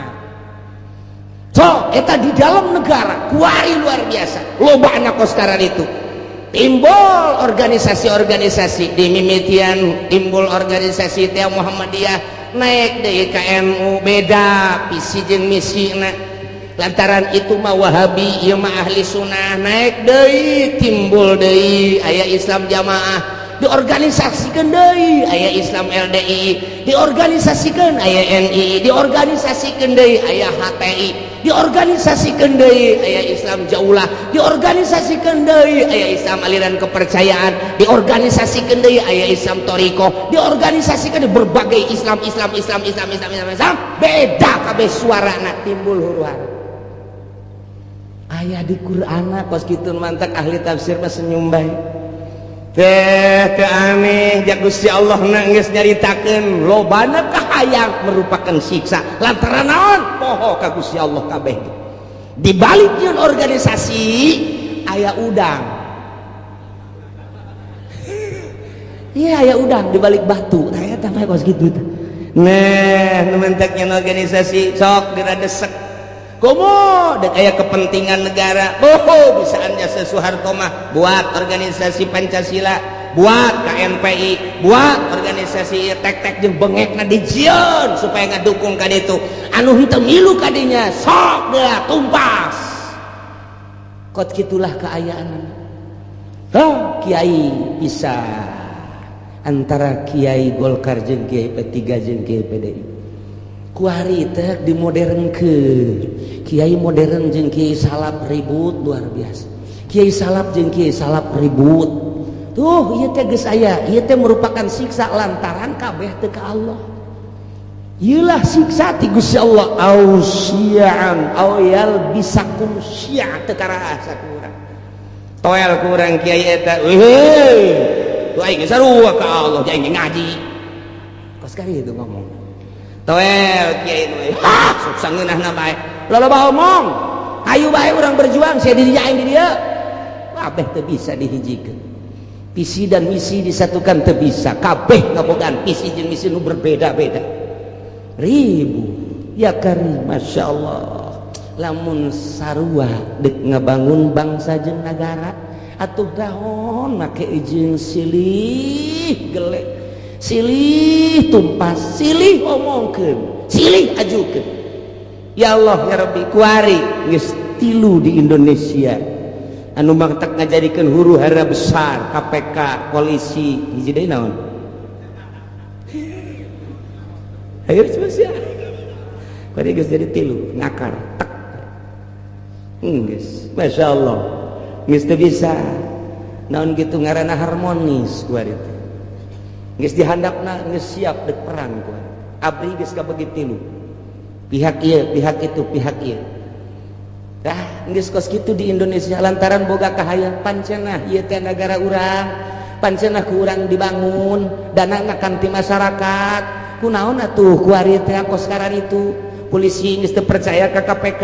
so eta di dalam negara kuari luar biasa lobana koskaran itu timbul organisasi-organisasi di mimitian timbul organisasi teh Muhammadiyah naik deui ka NU beda visi jeung misina lantaran itu mah Wahabi ieu mah ahli sunnah naik deui timbul deui aya Islam Jamaah diorganisasikeun deui aya Islam LDI diorganisasikeun aya NI diorganisasikeun deui aya HTI diorganisasikeun deui aya Islam Jaulah diorganisasikeun deui aya Islam aliran kepercayaan diorganisasikeun deui aya Islam Thariqah diorganisasikeun berbagai Islam beda kabeh suarana timbul huru-hara aya di Qur'ana kos kitu mantak ahli tafsir mah senyum bae teh aneh ja Gusti Allah geus nyaritakeun lobana kahayang merupakan siksa lantaran naon poho ka Gusti Allah kabeh di balik yeun organisasi aya udang iya aya udang di balik batu tah eta mah kos kitu nah nu mentek nyen organisasi sok diradesek komo dan aya kepentingan negara bisaan jasa Soeharto mah buat organisasi Pancasila buat KNPI buat organisasi tek-tek jeung bengekna dijieun supaya ngadukung ka ditu anu henteu milu kadinya sok deui tumpas kot kitulah kaayaan kiai bisa antara kiai Golkar jeung kiai P3 jeung kiai PDI kuari teh dimodernkeun kiai modern jeung kiai salap ribut luar biasa Kiai Salap jeung Kiai Salap ribut. Tuh ieu teh geus aya, ieu teh merupakan siksa lantaran kabeh teu ka Allah. Ieulah siksa ti Gusti Allah, ausian au yalbisakum syi'a teu karaha sakurang. Toel kurang kiai eta, heuh. Tuh aing sarua ka Allah, aing ngaji. Kos kari itu ngomong. Toel kiai nu sok sangeunahna bae. Loba omong. Ayo bae urang berjuang, saya di dieu aing di dieu. Kabeh teu bisa dihijikeun. Visi dan misi disatukan teu bisa. Kabeh ngabogaan visi jeung misi nu berbeda-beda. Ribu ya karim, masya Allah. Lamun sarua dek ngabangun bangsa jeung negara, atuh daon make jeung silih gelek, silih tumpas, silih omongkeun, silih ajukeun. Ya Allah ya Rabbi, kuari geus 3 di Indonesia anu mangtak ngajadikeun huru hara besar, KPK, polisi, hiji deui naon? Ayo coba sia. Kuari geus jadi 3 ngakar. Tak. Geus, masya Allah. Geus teu bisa. Naon kitu ngaranna harmonis kuari teh. Geus dihandapna geus siap dek perang kuari. Abdi geus kabagi 3. Pihak ieu, pihak itu, pihak ieu. Dah, geus kos kitu di Indonesia lantaran boga kahayang pancenah ieu teh negara urang, pancenah ku urang dibangun, danana kan ti masyarakat. Kunaon atuh kuari teh kos karan itu? Polisi geus teu percaya ka KPK,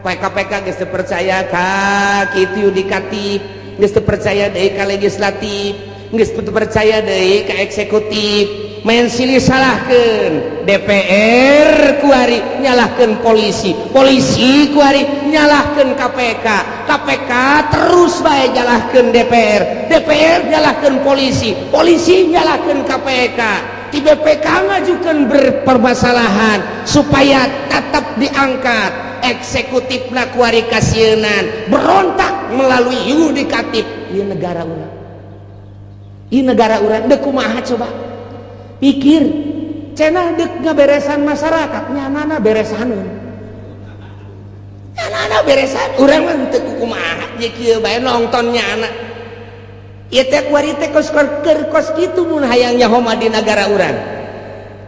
KPK geus teu percaya ka kitu yudikatif, geus teu percaya deui ka legislatif, geus teu percaya deui ka eksekutif. Main silih salahkeun DPR kuari nyalahkeun polisi, polisi kuari nyalahkeun KPK, KPK terus bae nyalahkeun DPR, DPR nyalahkeun polisi, polisi nyalahkeun KPK. Di BPK ngajukeun berpermasalahan supaya tetap diangkat, eksekutifna kuari kasienan berontak melalui yudikatif. Ieu negara urang, ieu negara urang deuk kumaha coba? Pikir cenah dek ngaberesan masyarakat, nyanana beresaneun, nyanana beresan urang mah teu kumaha je kieu bae nonton nyana. Ieu teh kuari teh kos kitu mun hayang nyaho di negara urang.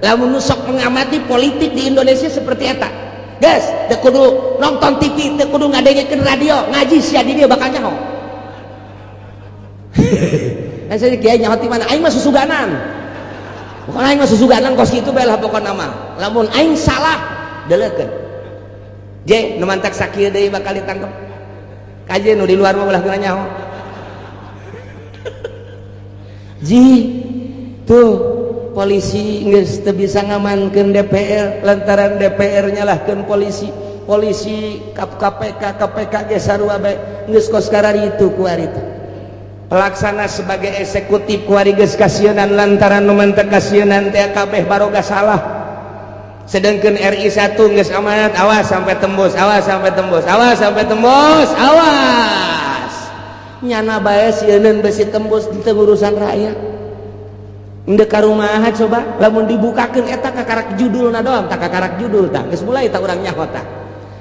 Lamun sok mengamati politik di Indonesia seperti eta, geus teu kudu nonton TV, teu kudu ngadengekeun radio, ngaji sia di dieu bakal nyaho. Asa kieu nyaho ti mana? Aing mah susuganan. Bukan aing mah susuganan kos kitu bae lah pokona mah. Lamun aing salah deleukeun. Je nu mantak sakieu deui bakal ditangkep. Kaje nu di luar mah ulah geuna nyaho. Ji tuh polisi geus teu bisa ngamankeun DPR lantaran DPR nyalahkeun polisi, polisi KPK, KPK ge sarua bae geus kos karari itu kuari teh. Pelaksana sebagai eksekutif kuari geus kasienan lantaran nu mentek kasienan teh kabeh baroga salah. Sedengkeun RI 1 geus amanat, awas sampai tembus, awas sampai tembus, awas sampai tembus, awas. Nyana bae sieun besi tembus di urusan rakyat. Endeu karumaha coba lamun dibukakeun eta kakarak judulna doang, tak kakarak judul tah. Geus mulai tah urang nyaho tah.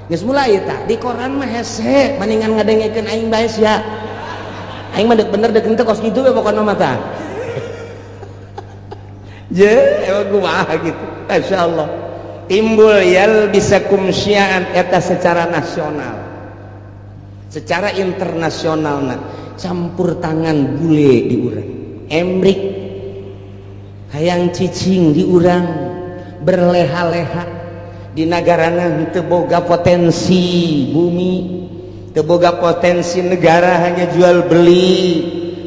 Geus mulai tah di koran mah hese mendingan ngadengekeun aing bae sia. Aing mah bener dek henteu kos kitu we pokona mah tah. Je emang kumaha gitu. Masyaallah. Timbul yalbisakum syi'an eta secara nasional. Secara internasional nah, campur tangan bule di urang. Emrik hayang cicing di urang berleha-leha di nagarana teu boga potensi bumi, teu boga potensi negara, hanya jual beli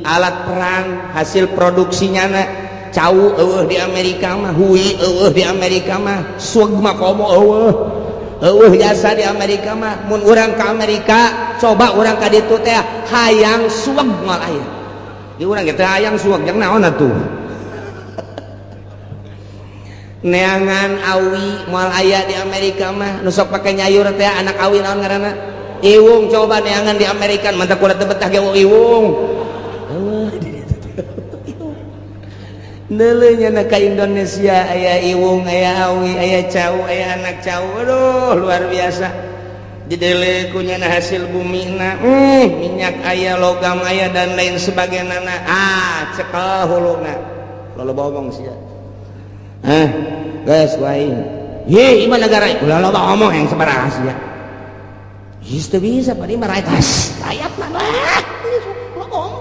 alat perang hasil produksinya na. Cau eueuh di Amerika mah, hui eueuh di Amerika mah, sueg mah komo eueuh jasa di Amerika mah. Mun urang ka Amerika coba urang ka ditu teh hayang sueg moal aya di urang teh hayang sueg jeung naon atuh. Neangan awi moal aya di Amerika mah, nu sok pake nyayur teh anak awi naon ngaranna? Iwung. Coba neangan di Amerika mantap kuda teu betah ge iwung. Neuleunya na ka Indonesia aya iwung, aya awi, aya cau, aya anak cau. Aduh luar biasa. didele kunyana hasil bumi na minyak aya logam aya dan lain sebagainya cekel huluna lo ngomong sih guys wain ye iman negara ulah lo ngomong yang sebarang sih ya itu bisa pada maraik rakyat mana lo ngomong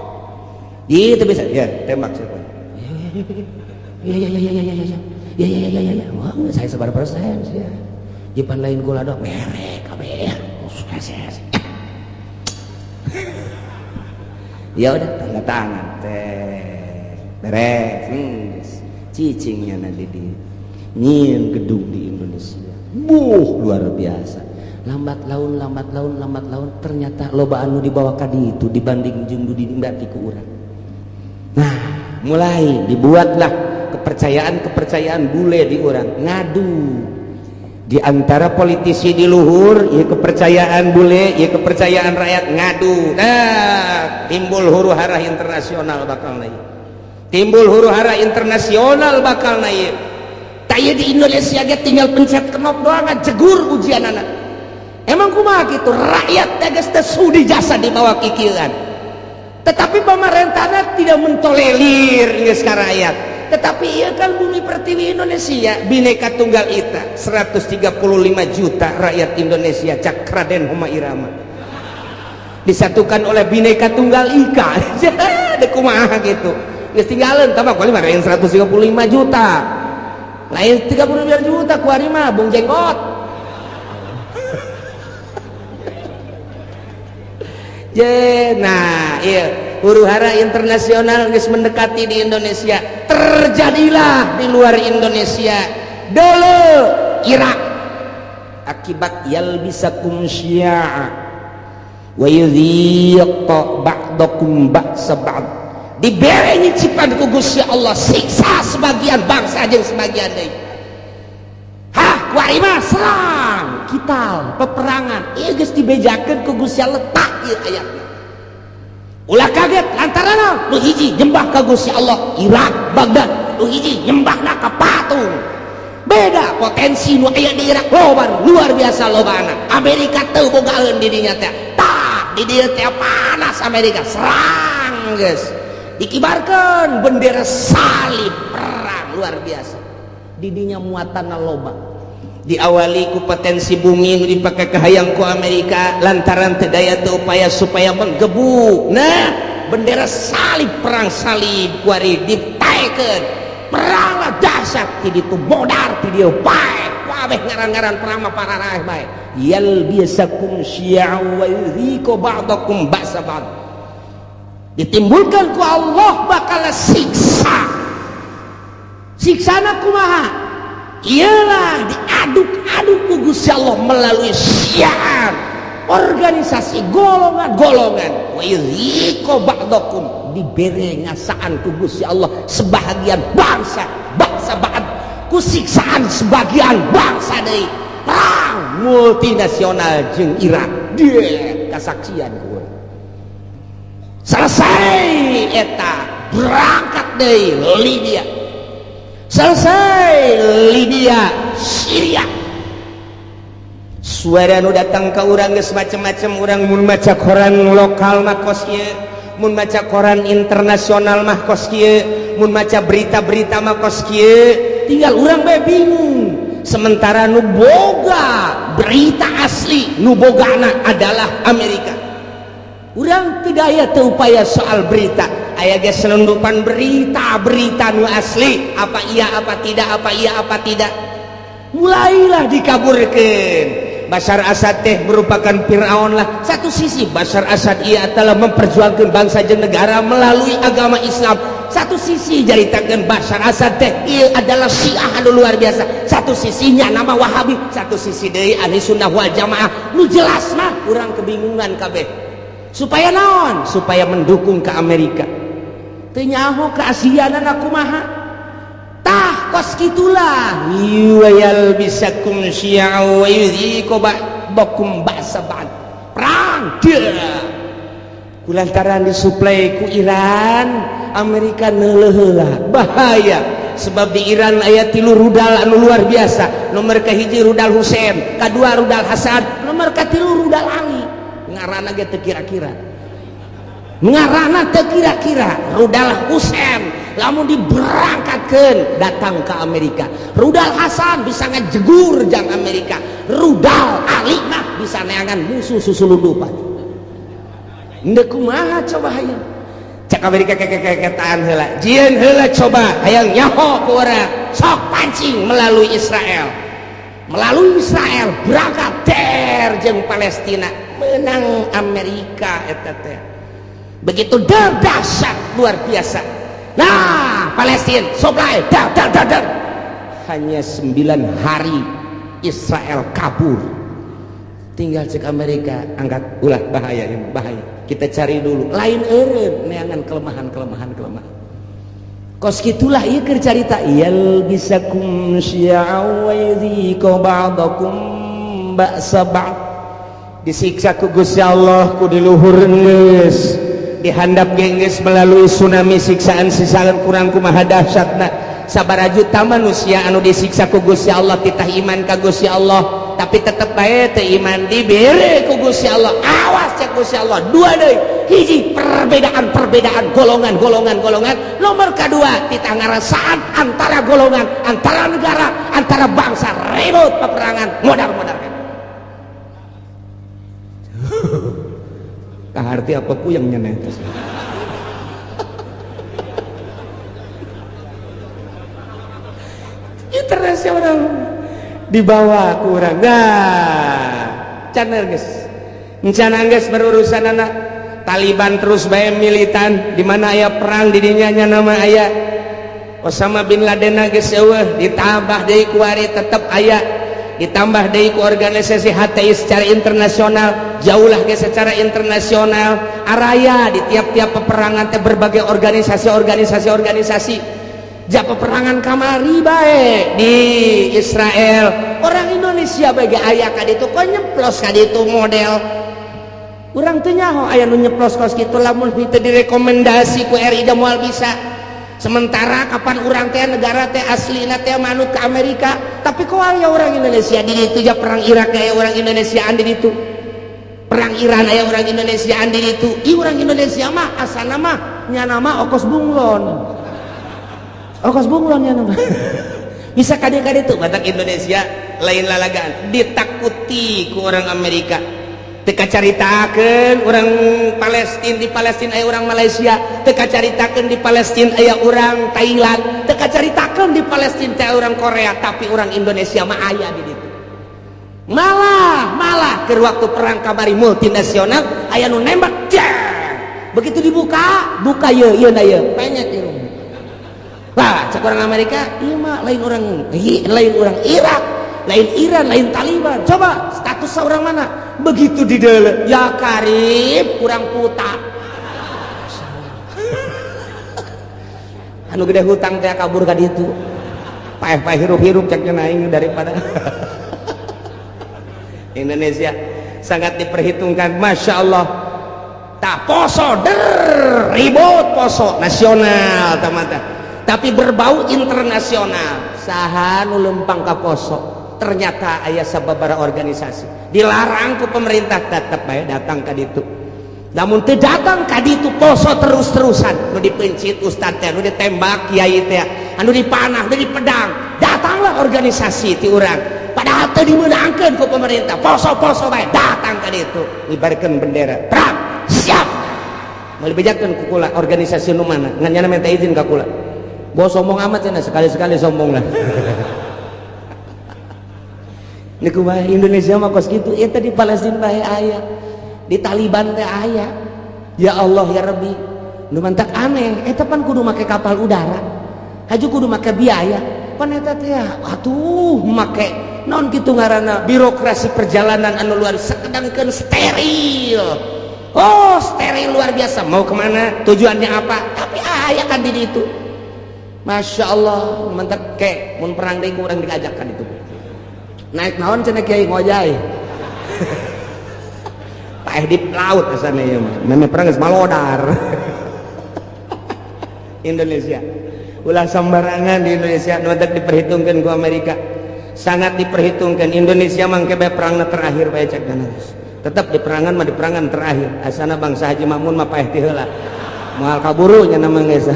itu bisa ya tembak siapa ya wah saya sebar persen sih ya jipan lain gula dong merek kabeh ya udah tanda tangan teh beres cicingnya nanti di nyin gedung di Indonesia luar biasa lambat laun ternyata loba anu dibawa kadi itu dibanding jeung di dimbati ku urang. Nah mulai dibuatlah kepercayaan bule di orang ngadu di antara politisi di luhur ya kepercayaan bule ya kepercayaan rakyat ngadu timbul huru-hara internasional bakal naik taya di Indonesia ge tinggal pencet knop doang jegur ujian anak emang kumaha gitu rakyat tegas sudi jasa di bawah kikiran tetapi pemerintahnya tidak mentolerir geus ka rakyat. Tetapi iya kan bumi pertiwi Indonesia Bhinneka Tunggal Ika 135 juta rakyat Indonesia cak Raden Rhoma Irama disatukan oleh Bhinneka Tunggal Ika ada kumaha gitu geus tinggalan tambah kali mah 135 juta lain 35 juta ku ari mah bung jenggot nah iya huru-hara internasional geus mendekati di Indonesia terjadilah di luar Indonesia dulu Irak akibat yalbisakum syi'a wa yudhiqa ba'dakum ba'sa ba'd dibere nyicipan ku Gusti Allah siksa sebagian bangsa jeung sebagian deui kuari mah serang kital peperangan ieu geus dibejakeun ku Gusti Allah tak ieu ayatna ulah kaget lantaran nu hiji nyembah ka Gusti Allah Irak Baghdad nu hiji nyembahna ka patung beda potensi nu aya di Irak loba luar biasa lobana Amerika teu bogaeun di dinya teh tah di dieu teh panas Amerika serang geus dikibarkeun bendera salib perang luar biasa di dinya muatanna loba diawali ku potensi bumi nu dipake kahayang ku Amerika lantaran teu daya teu upaya supaya menggebu nah bendera salib perang salib kuari dipaekeun perang lah dahsyat ti ditu modar ti dieu bae kabeh ngaran-ngaran perang mah pararah bae yalbisakum syi'a wa yudhiqu ba'dakum ba'sa ba'd ditimbulkan ku Allah bakal siksana kumaha ialah diaduk-aduk ku Gusti Allah melalui syiar organisasi golongan-golongan wa yudhiqu ba'dakum dibere ngasaan ku Gusti Allah sebahagian bangsa ba'd ku siksaan sebagian bangsa deui perang multinasional jeung Irak dia kasaksian ku selesai eta berangkat deui Libya selesai Libya Syria suara nu datang ke urang geus macam-macam urang mun maca koran lokal mah kos kieu mun maca koran internasional mah kos kieu mun maca berita-berita mah kos kieu tinggal urang bae bingung sementara nu boga berita asli nu bogana adalah Amerika urang tidak aya teu upaya soal berita aya ge selundupan berita nu asli apa iya apa tidak mulailah dikaburkeun Bashar Assad teh merupakan Fir'aun lah satu sisi Bashar Assad ia telah memperjuangkan bangsa jeung negara melalui agama Islam satu sisi jaritakeun Bashar Assad teh ieu adalah Syiah anu luar biasa satu sisinya nama Wahabi satu sisi deui ahli sunnah wal jamaah nu jelas mah urang kebingungan kabeh supaya naon supaya mendukung ke Amerika teu nyaho keasianan kumaha tah kos kitulah yalbisakum syi'a wa yudhiqu ba'dakum ba'sa ba'd perang kulantaran disuplai ku Iran Amerika neuleuh heula bahaya sebab di Iran aya 3 rudal anu luar biasa nomor kahiji rudal Hussein kadua rudal Hasan nomor katilu rudal ali ngarana ge teu kira-kira ngarana teu kira-kira rudal Husein lamun diberangkatkeun datang ke Amerika rudal Hasan bisa ngajegur jang Amerika rudal Ali mah bisa neangan musuh susulundupan ndeu kumaha coba hayang cak Amerika keketaan heula jieun heula coba hayang nyaho ku urang sok pancing melalui Israel berangkat der jeung Palestina menang Amerika eta teh begitu dahsyat luar biasa. Nah Palestina soblay dar hanya 9 hari Israel kabur tinggal cek Amerika angkat ulah bahaya kita cari dulu lain eureun neangan kelemahan kos gitulah ieu keur carita yal bisakum syi'a wa yadhiqa ba'dakum ba'sa ba'd disiksa ku Gusti Allah ku diluhurkeun geus dihandap geus melalui tsunami siksaan kurang kumaha dahsyatna sabaraha juta manusia anu disiksa ku Gusti Allah titah iman ka Gusti Allah tapi tetep bae teu iman dibere ku Gusti Allah awas cek Gusti Allah dua deui hiji perbedaan golongan nomor kedua titah ngarasaan antara golongan antara negara antara bangsa ribut peperangan modar kaharti apa puyeng nyeuneh internasional dibawa kurang caner geus encana geus berurusan anak Taliban terus bae militan di mana aya perang di dinya nya nama aya Osama bin Laden geus eueuh ditambah deui ku ari tetep aya ditambah deui ku organisasi HTI secara internasional jauhlah geus secara internasional araya di tiap-tiap peperangan teh berbagai organisasi ja peperangan kamari bae di Israel orang Indonesia bagi aya ka ditu kok nyeplos ka ditu model urang teu nyaho aya nu nyeplos kos kitu lamun teu direkomendasi ku RI da moal bisa sementara kapan urang teh negara teh aslina teh manut ke Amerika tapi kok aya orang Indonesia di ditu ja perang Irak aya orang Indonesiaan di ditu perang Iran aya orang Indonesiaan di ditu ieu urang Indonesia mah asana mah nya nama Okos Bunglon ya nama bisa kadang-kadang itu batak Indonesia lain lalagaan ditakuti ku orang Amerika teka caritakeun orang Palestina di Palestina aya orang Malaysia teka caritakeun di Palestina aya orang Thailand teka caritakeun di Palestina aya orang Korea tapi orang Indonesia mah aya di ditu malah keur waktu perang kamari multinasional aya nu nembak begitu dibuka ieu na ieu penyet ieu wah cek orang Amerika iya mah lain orang Irak lain Iran lain Taliban coba status orang mana begitu di dalam ya karib kurang puta anu gede hutang teh kabur ka ditu paeh hirup ceknya aing daripada Indonesia sangat diperhitungkan Masya Allah tak poso ribut poso nasional tamata tapi berbau internasional saha nu lempang ka poso ternyata aya sababaraha organisasi dilarang ku pemerintah tetep bae datang ka ditu namun teu datang ka ditu poso terus-terusan nu dipencit ustad teh nu ditembak kiai teh anu dipanah nu dipedang datanglah organisasi ti urang padahal teu dimeunangkeun ku pemerintah poso bae datang ka ditu ngibarkeun bendera perang siap meuli bejakeun ku kula organisasi nu mana ngan nyana minta izin ka kula bos sombong amat cenah sekali-sekali sombong lah niku mah Indonesia mah kos kitu eta di Palestina bae aya di Taliban teh aya ya Allah ya Rabbi nu mantak aneh eta pan kudu make kapal udara haju kudu make biaya pan eta teh atuh make naon kitu ngaranna birokrasi perjalanan anu luar sekedangkeun steril steril luar biasa mau kemana tujuannya apa tapi aya kan di ditu Masya Allah mantek ke mun perang deui urang diajakkan itu naik naon cenah kiai ngojay paeh di laut asana ieu mah meme perang geus malodar Indonesia ulah sambarangan di Indonesia nu mantek diperhitungkeun ku Amerika sangat diperhitungkan. Indonesia mangke bae perangna terakhir bae cek dana. Tetap di perangan mah di perangan terakhir. Asana bangsa Haji Mamun mah paeh ti heula. Moal kaburu nya nama geus.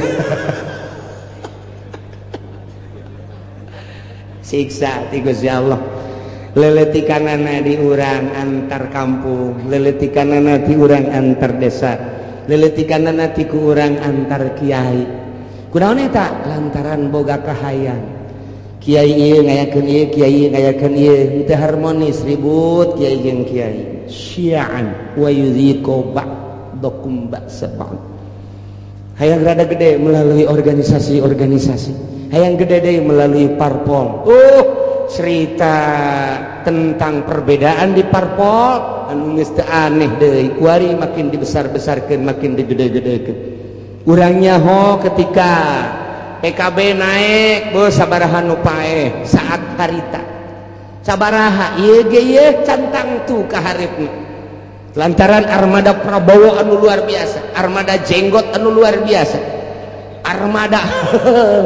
Siksa ti Gusti Allah. Leletikanana di urang antar kampung, leletikanana ti urang antar desa, leletikanana ti ku urang antar kiai. Kunaon eta? Lantaran boga kahayang. Kiai ieu ngayakeun ieu, kiai ieu ngayakeun ieu, teu harmonis, ribut kiai jeung kiai. Syi'an wa yudhiqu ba'dakum ba'sa ba'd. Hayang rada gede melalui organisasi-organisasi. Hayang gede deui melalui parpol. Cerita tentang perbedaan di parpol anu geus teu aneh deui. Kuari makin dibesar-besarkeun, makin digede-gedekeun. Urangnya ketika PKB naik sabaraha nu paeh saat harita sabaraha ieu ge ieu cantang tu ka hareupeuna lantaran armada Prabowo anu luar biasa, armada jenggot anu luar biasa, armada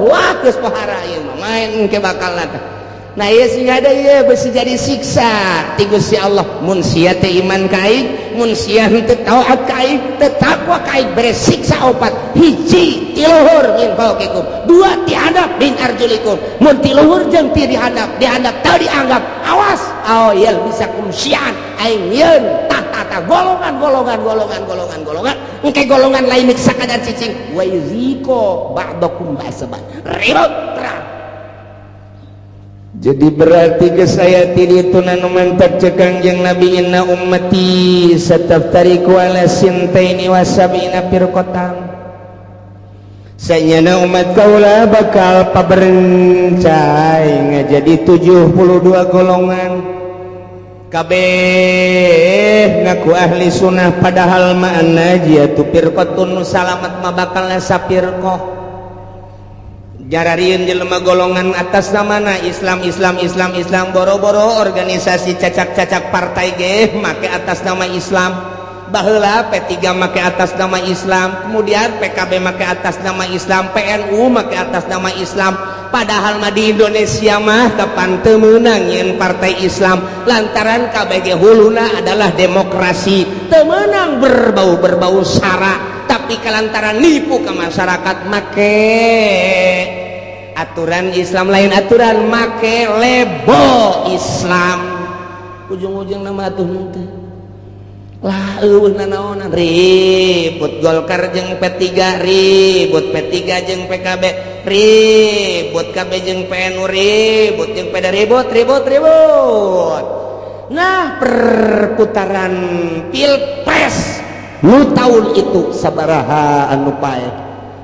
wah geus pohara ieu mah main ke bakal nata. Nah ieu sehingga ada ieu beusi jadi siksa ti Gusti Allah. Mun sia teh iman ka aing, mun sia teu taat ka aing, teu takwa ka aing, bere siksa opat. Hiji ti luhur min fauqikum, dua ti hadap min arjulikum. Mun ti luhur jeung ti dihadap teu dianggap, awas aoyel bisa kumsian aing yeun tata golongan engke golongan lain sakadar cicing wa yuziko ba'dakum ba'sa ribut perang. Jadi berarti ke saya tidituna nu mantap cekang jeung Nabi inna ummati sataftariqu ala sintaini wa sab'ina firqatan. Sayyana umat kaula bakal paberencai ngajadi 72 golongan. Kabeh ngaku ahli sunnah padahal ma'ana jiatu firqatun salamat mah bakal sapirqah. Jararieun jelema golongan atas namana Islam boro-boro organisasi cacak-cacak partai ge make atas nama Islam. Baheula P3 make atas nama Islam, kemudian PKB make atas nama Islam, PNU make atas nama Islam. Padahal mah di Indonesia mah kapan teu meunang nyeun partai Islam lantaran KBG huluna adalah demokrasi. Teu meunang berbau sara, tapi kelantaran nipu ke masyarakat make aturan Islam lain aturan, make lebo Islam. Ujung-ujung nama atuh teh lah eueuh nanaonan ribut Golkar jeung P3, ribut P3 jeung PKB, ribut KB jeung PNU, ribut jeung PD, ribut. Nah perputaran pilpres nu tahun itu sabaraha anu paeh,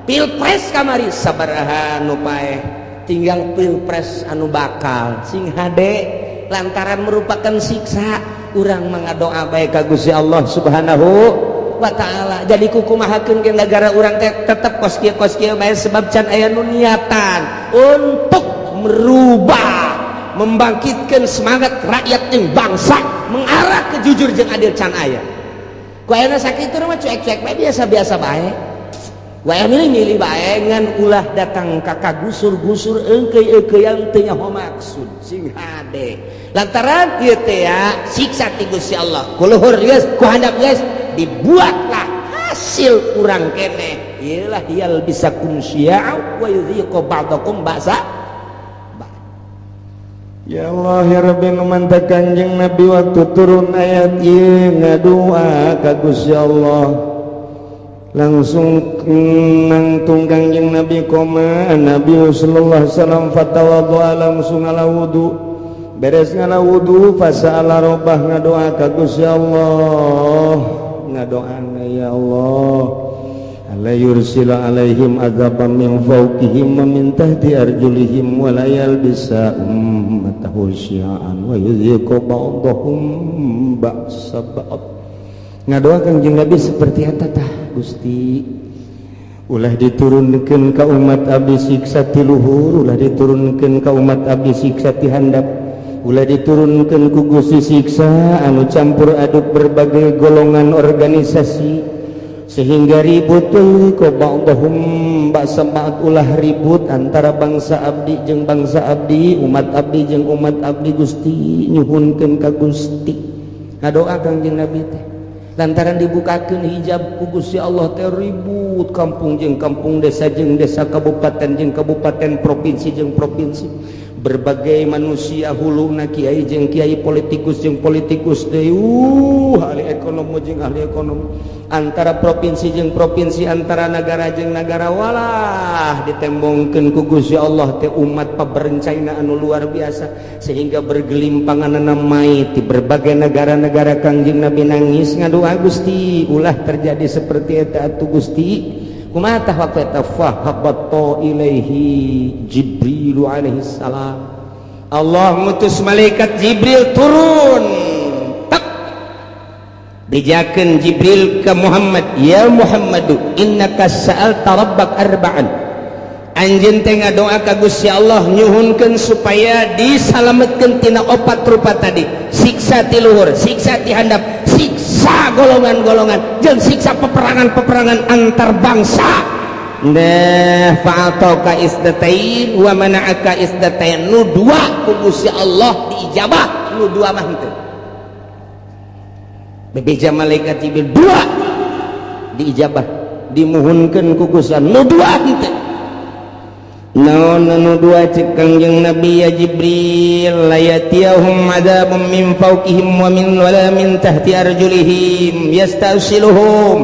pilpres kamari sabaraha anu paeh, tinggal pilpres anu bakal sing hade lantaran merupakan siksa. Urang mangadoa bae ka Gusti Allah Subhanahu wa taala. Jadi kukumahakeun ke negara urang teh tetep kos kieu bae sebab can aya nu niatan untuk merubah, membangkitkan semangat rakyat jeung bangsa mengarah ke jujur jeung adil can aya. Ku ayeuna sakitu mah cuek-cuek bae biasa-biasa bae. Waya milih-milih bae ngan ulah datang ka gusur-gusur eungkeuy-eungkeuyan teu nyaho maksud sing hade. Lantaran ieu teh ya siksa ti Gusti Allah. Ku luhur geus, ku handap geus, dibuatlah hasil urang keneh. Iyalah hiyal bisa kunsya wa yudhiqu ba'dakum ba'sa. Ya Allah ya Rabbi numantak Kanjeng Nabi waktu turun ayat ieu ngadua ka Gusti Allah. Langsung nangtung Kanjeng Nabi koma Nabi sallallahu alaihi wasallam fatawadhu langsung ala wudu. Beres ngala wudu fasa'ala rabbah ngadoa ka Gusti Allah, ngadoana ya Allah alla yursila alaihim adzaban min fawqihim wa min tahti arjulihim wa la yalbisa ummatahu syi'an wa yudhiqu ba'dahum ba'sa ba'd. Ngadoa Kanjeng Nabi seperti eta tah Gusti, ulah diturunkeun ka umat abdi siksa ti luhur, ulah diturunkeun ka umat abdi siksa ti handap, ulah diturunkeun ku Gusti siksa anu campur aduk berbagai golongan organisasi sehingga ribut ko ba'dahum ba'sa ba'd ulah ribut antara bangsa abdi jeung bangsa abdi, umat abdi jeung umat abdi. Gusti nyuhunkeun ka Gusti ngadoa Kangjeng Nabi teh lantaran dibukakeun hijab ku Gusti Allah teh ribut kampung jeung kampung, desa jeung desa, kabupaten jeung kabupaten, provinsi jeung provinsi. Berbagai manusia huluna kiai jeung kiai, politikus jeung politikus deui, ahli ekonomi jeung ahli ekonomi, antara provinsi jeung provinsi, antara negara jeung negara. Walah ditembongkeun ku Gusti Allah teh umat paberencana anu luar biasa sehingga bergelimpanganna mai ti berbagai negara-negara. Kangjeng Nabi nangis ngadoa, Gusti ulah terjadi seperti eta atuh Gusti. Kumaha tah waktu eta fahabatta ilaihi Jibril alaihi salam, Allah ngutus malaikat Jibril turun tak dijakeun Jibril ke Muhammad, ya Muhammadu innaka sa'alta rabbak arba'an, anjeun teh ngadoa ka Gusti Allah nyuhunkeun supaya disalametkeun tina 4 rupa tadi, siksa ti luhur, siksa ti handap, siksa golongan-golongan, jeung siksa peperangan-peperangan antar bangsa. Nah fa'ataka isdatain wa mana'aka isdatain, nu dua ku Gusti Allah diijabah, nu dua mah henteu. Bebeja malaikat Jibril dua diijabah, dimuhunkeun ku Gusti Allah, nu dua henteu. Naon anu dua cek Kangjeng Nabi, ya Jibril layatiyahum adzabun min fawqihim wa min wala min tahti arjulihim yastasiluhum,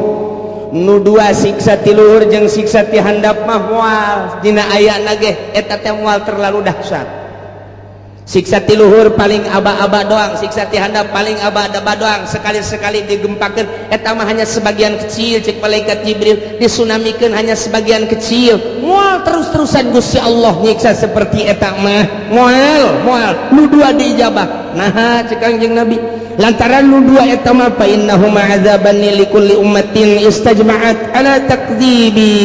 nu dua siksa ti luhur jeung siksa ti handap mah moal dina ayana ge eta teh moal terlalu dahsyat. Siksa ti luhur paling aba-aba doang, siksa ti handap paling aba-aba doang, sekali-sekali digempakeun eta mah hanya sebagian kecil cek malaikat Jibril, disunamikeun hanya sebagian kecil. Moal terus-terusan Gusti Allah nyiksa seperti eta mah moal nu dua diijabah. Nah cek Kangjeng Nabi lantaran nu dua eta mah fa innahuma adzaban likulli ummatin istajma'at ala takdzibi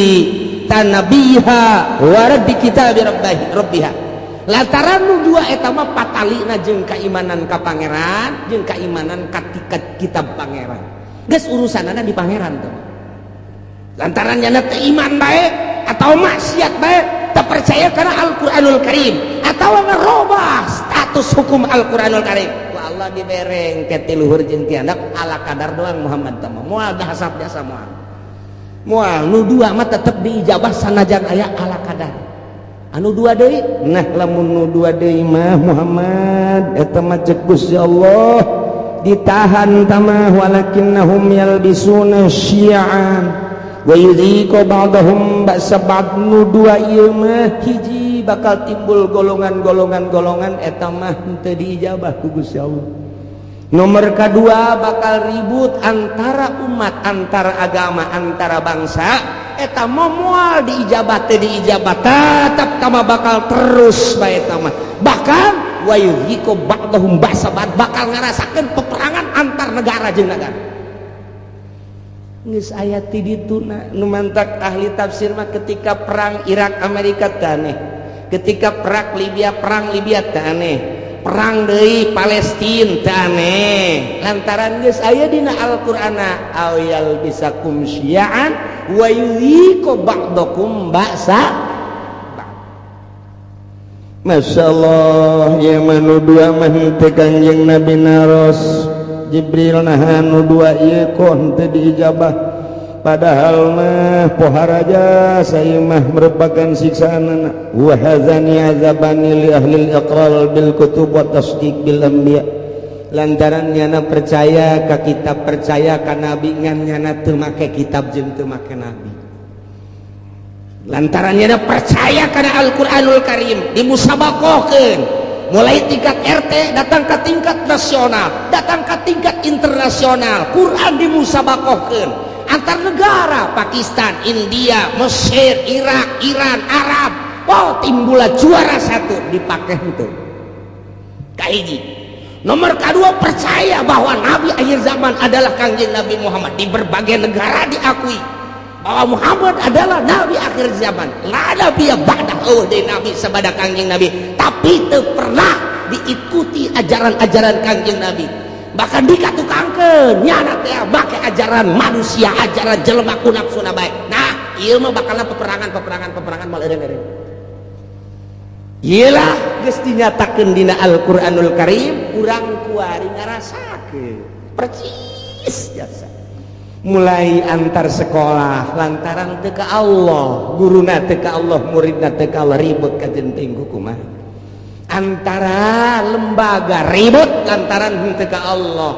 tanabiha wa raddi kitabi rabbiha. Lantaran nu dua eta mah patalina jeung keimanan ka pangeran jeung keimanan ka kitab pangeran, geus urusanana di pangeran tuh. Lantaran nya teh iman bae atau maksiat bae, teu percaya kana Al-Qur'anul Karim atawa ngarobah status hukum Al-Qur'anul Karim, ku Allah dibereng ke ti luhur jeung ti handap ala kadar doang Muhammad teh moal dahasap jasa moal nu dua mah tetep diijabah sanajan aya ala kadar. Anu dua deui, nah lamun nu dua deui mah Muhammad eta mah cek Gusti Allah ditahan tamah, walakinnahum yalbisuna syi'an wa yudhiqu ba'dahum ba'sa ba'd. Nu dua ieu mah hiji bakal timbul golongan-golongan eta mah teu diijabah ku Gusti Allah. Nomor kedua bakal ribut antara umat, antara agama, antara bangsa, eta moal diijabah teu diijabah tetep tama bakal terus bae eta mah. Bahkan wa yuhiqu ba'dahum ba'sa ba'd, bakal ngarasakeun peperangan antar negara jeung negara. Geus aya ti ditu nu mantak ahli tafsir mah ketika perang Irak Amerika teh aneh, ketika perang Libya teh aneh, perang deui Palestina teh aneh, lantaran geus aya dina Al-Qur'ana awyal bisakum syi'an wa yuhiqu ba'dakum ba'sa. Masyaallah ya manu dua mah teh Kanjeng Nabi naros Jibril nah anu dua ieu kok teu diijabah, padahal mah poharaja saya mah merupakan siksaan. Wa hazani azabani li ahli al-iqrar bil kutub wa tasdiq bil anbiya, lantaran nyana percaya ka kitab, percaya ka nabi, ngan nyana teu make kitab jeung teu make nabi. Lantaran nyana percaya kana Al-Qur'anul Karim dimusabakohkeun mulai tingkat RT datang ke tingkat nasional, datang ke tingkat internasional. Quran dimusabakohkeun antar negara, Pakistan, India, Mesir, Irak, Iran, Arab. Oh timbullah juara satu dipakai itu kahiji. Nomor kedua percaya bahwa Nabi akhir zaman adalah Kanjeng Nabi Muhammad. Di berbagai negara diakui bahwa Muhammad adalah Nabi akhir zaman. La nabiya ba'da dari Nabi sabada Kanjeng Nabi, tapi teu pernah diikuti ajaran-ajaran Kanjeng Nabi. bahkan dikatukangkeun nyana teh make ajaran manusia, ajaran jelema ku nafsuna bae. Nah ieu mah bakalna peperangan moal eureun-eureun. Iyalah geus dinyatakeun dina Al-Qur'anul Karim, urang kuari ngarasakeun percis jasa. Mulai antar sekolah lantaran teu ka Allah, guruna teu ka Allah, muridna teu ka Allah, ribut ka geuting kumaha. Antara lembaga ribut lantaran henteu ka Allah,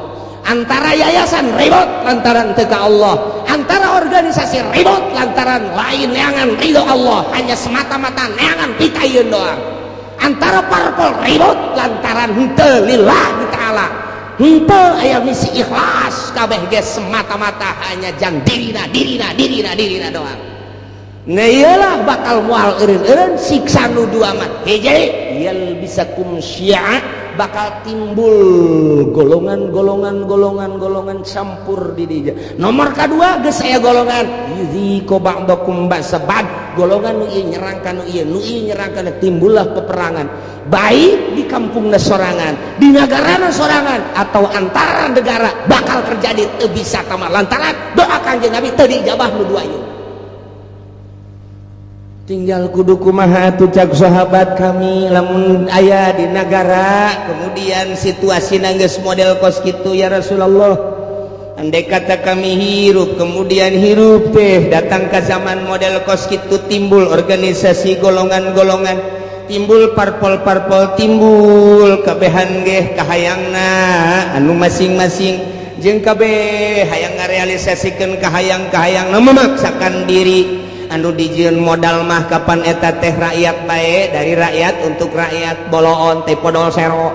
antara yayasan ribut lantaran henteu ka Allah, antara organisasi ribut lantaran lain neangan ridho Allah, hanya semata-mata neangan pitayeun doang, antara parpol ribut lantaran henteu lillahi taala, henteu aya misi ikhlas, kabeh ge semata-mata hanya jang dirina doang. Nah iyalah bakal mual eureun-eureun siksa nu dua mah. Hiji yal bisakum syi'a, bakal timbul golongan campur di dieu. Nomor kadua geus aya golongan yuziqu ba'dakum ba'sabad, golongan nu ieu nyerang ka nu ieu nyerang kana, timbullah peperangan baik di kampungna sorangan, di nagarana sorangan, atau antara negara bakal terjadi teu bisa tamah lantaran doa Kanjeng Nabi teu dijabah nu dua ieu. Tinggal kudu kumaha atuh cak sahabat kami lamun aya di negara kemudian situasina geus model kos kitu ya Rasulullah. Andai kata kami hirup kemudian hirup teh datang ke zaman model kos kitu, timbul organisasi golongan-golongan, timbul parpol-parpol, timbul kabehan ge kahayangna anu masing-masing jeung kabeh hayang ngarealisasikeun kahayang-kahayangna memaksakan diri. Anu dijieun modal mah kapan eta teh rakyat bae, dari rakyat untuk rakyat, boloon teh podol sero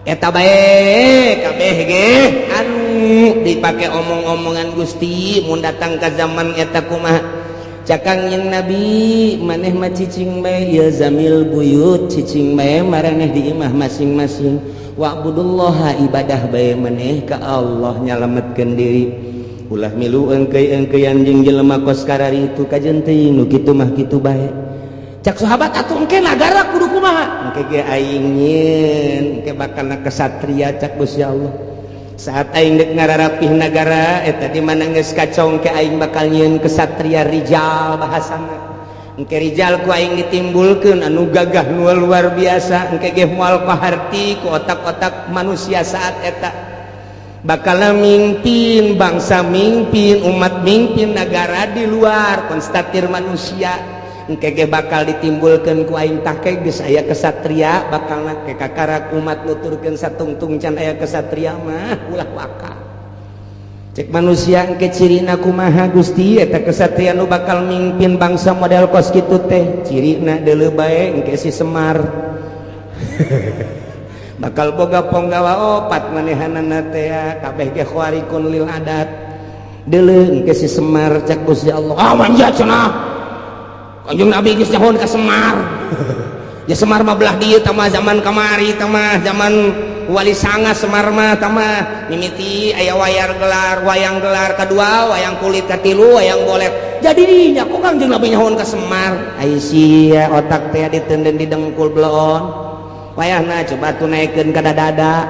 eta bae kabeh ge anu dipake omong-omongan Gusti. Mun datang ka zaman eta kumaha cakang yang Nabi, maneh mah cicing bae ya zamil buyut, cicing bae maraneh di imah masing-masing, wa'budullaha ibadah bae maneh ka Allah, nyalametkeun diri. Ulah milu engkeuy-engkeuyan jeung jelema kos karari itu kajen teuing nu kitu mah kitu bae. Cak sahabat atuh engke nagara kudu kumaha? Engke ge aing nyieun, engke bakalna kesatria cak Gusti Allah. Saat aing deuk ngararapih nagara eta di mana geus kacau, engke aing bakal nyieun kesatria rijal bahasana. Engke rijal ku aing ditimbulkeun anu gagah luar biasa, engke ge moal paharti ku otak-otak manusia saat eta. Bakal mimpin bangsa, mimpin umat, mimpin negara di luar konstatir manusia. Engke ge bakal ditimbulkeun ku aing tah ke geus aya kesatria, bakalna ke kakarak umat nuturkeun satungtung can aya kesatria mah ulah waka. Cek manusia engke cirina kumaha Gusti eta kesatria nu bakal mimpin bangsa model kos kitu teh? Cirina deuleu bae engke si Semar. Bakal boga ponggawa opat manehanana teh kabeh ge khawarikun lil adat. Deuleu engke si Semar cak Gusti Allah. Ah manja cenah. Kanjeng Nabi geus nyahon ka Semar. Ya Semar mah belah dieu tamah zaman kamari, tamah zaman Wali Sanga Semar mah tamah mimiti aya wayang gelar kadua, wayang kulit katilu, wayang bolet. Jadi nya kok Kanjeng Nabi nyahon ka Semar. Ai sia otak teh diteunden di dengkul belon. Wayahna coba tunaikeun ka dada.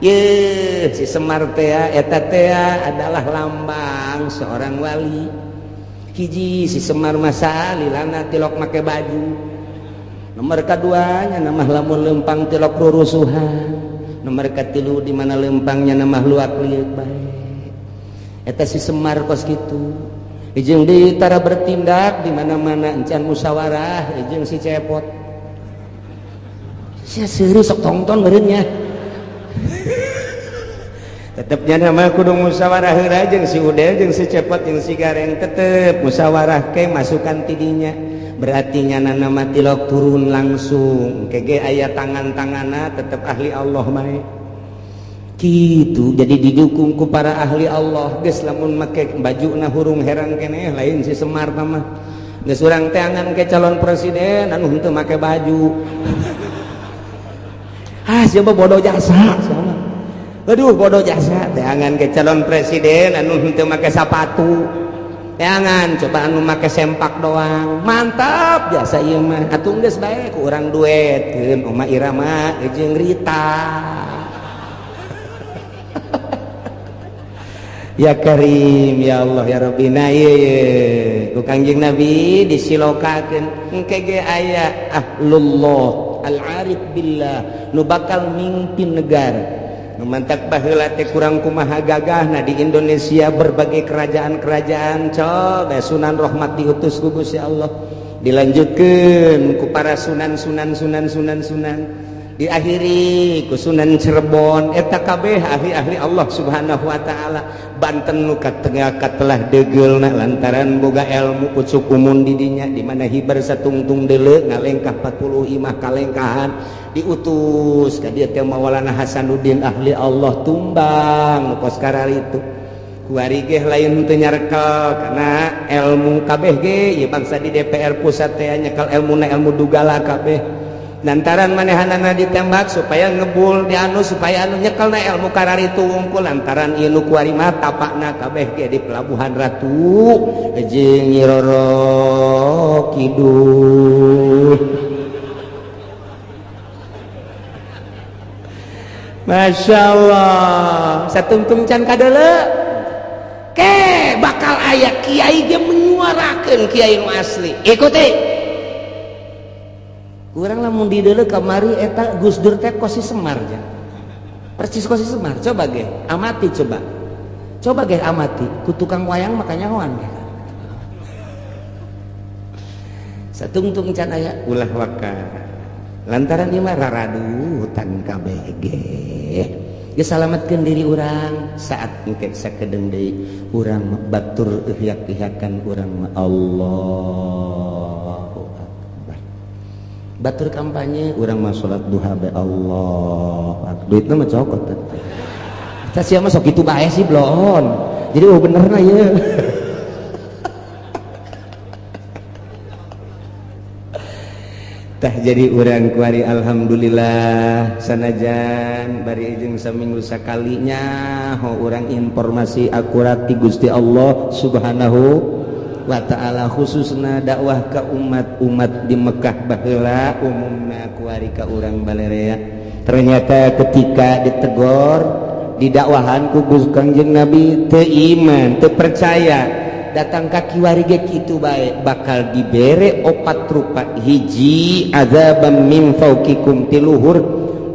Ye si Semar teh eta teh adalah lambang seorang wali. Hiji si Semar masa lilana tilok make baju. Nomor kedua nya nama lamun lempang tilok rurusuhan. Nomor katilu di mana lempangnya nama luak liuk bae. Eta si Semar kos kitu. Jeung deui tara bertindak di mana-mana encan musyawarah jeung si cepot. Sia seuri sok tongton meureunnya. Tetepnya nama kudu musyawarah heula jeung si Udel jeung si Cepot jeung si Gareng, tetep musyawarah ke masukan tidinya. Berarti nya nama tilok turun langsung kege aya tangan-tanganna tetep ahli Allah bae. Kitu jadi didukung ku para ahli Allah. Geus lamun make bajuna hurung herang keneh lain si Semar mah. Geus urang teh angan ke calon presiden anu henteu make baju. Siapa bodoh jasa sama. Aduh bodoh jasa teangan ke calon presiden anu henteu make sepatu, teangan coba anu make sempak doang. Mantap jasa ieu mah. Atuh geus bae ku urang duetkeun Oma Irama jeung Rita. Ya Karim ya Allah ya Rabbi. Nah ieu ku Kangjeng Nabi disilokakeun engke ge aya ahlullah al-arif billah nu bakal mimpin negara. Nu mantak baheula teh kurang kumaha gagahna di Indonesia berbagai kerajaan-kerajaan coba Sunan Rahmat diutus ku Gusti Allah. Dilanjutkeun ku para sunan diakhiri ku Sunan Cirebon eta kabeh ahli-ahli Allah Subhanahu wa taala. Banten nu katengah katelah degeulna lantaran boga ilmu pucuk umun di dinya di mana hibar satungtung deuleu ngalengkah 40 imah kalengkahan diutus ka dieu teh Maulana Hasanuddin ahli Allah tumbang pos karari itu kuari ge lain teu nyarekel kana ilmu kabeh ge ieu bangsa di DPR pusat teh nyekel ilmuna ilmu dugala kabeh. Lantaran manehanana ditembak supaya ngebul di anu supaya anu nyekelna ilmu karari itu wungkul lantaran ieu nu kuari mah tapakna kabeh ge di Pelabuhan Ratu jeung Nyi Roro Kidul. Masya Allah satungtung can kadeuleu ke bakal aya kiai ge menyuarakeun kiai nu asli ikuti. Urang lamun di deuleu kamari eta Gus Dur teh Kosi Semar ja. Percis Kosi Semar. Coba ge amati coba. Coba ge amati ku tukang wayang makanya hoan ge. Satungtung can aya ulah waka. Lantaran ieu mah raradutan kabeh ge. Ge salametkeun diri urang saat engke sakedeung deui urang batur ihyak-ihyakan urang mah Allahu Akbar. Batur kampanye urang mah salat duha be Allah. Duitna mah cokot teh. Eta sia mah sok kitu bae sih blon. Jadi benerna ieu. Tah jadi urang kuari alhamdulillah sanajan bari jeung saminggu sakalinya ho urang informasi akurat ti Gusti Allah Subhanahu wa taala khususna dakwah ka umat-umat di Mekah baheula umumna kuari ka urang balerea. Ternyata ketika ditegor didakwahan ku Kangjeng Nabi teu iman teu percaya datang kaki warige kitu bae bakal dibere opat rupa hiji azabam min fauqikum tiluhur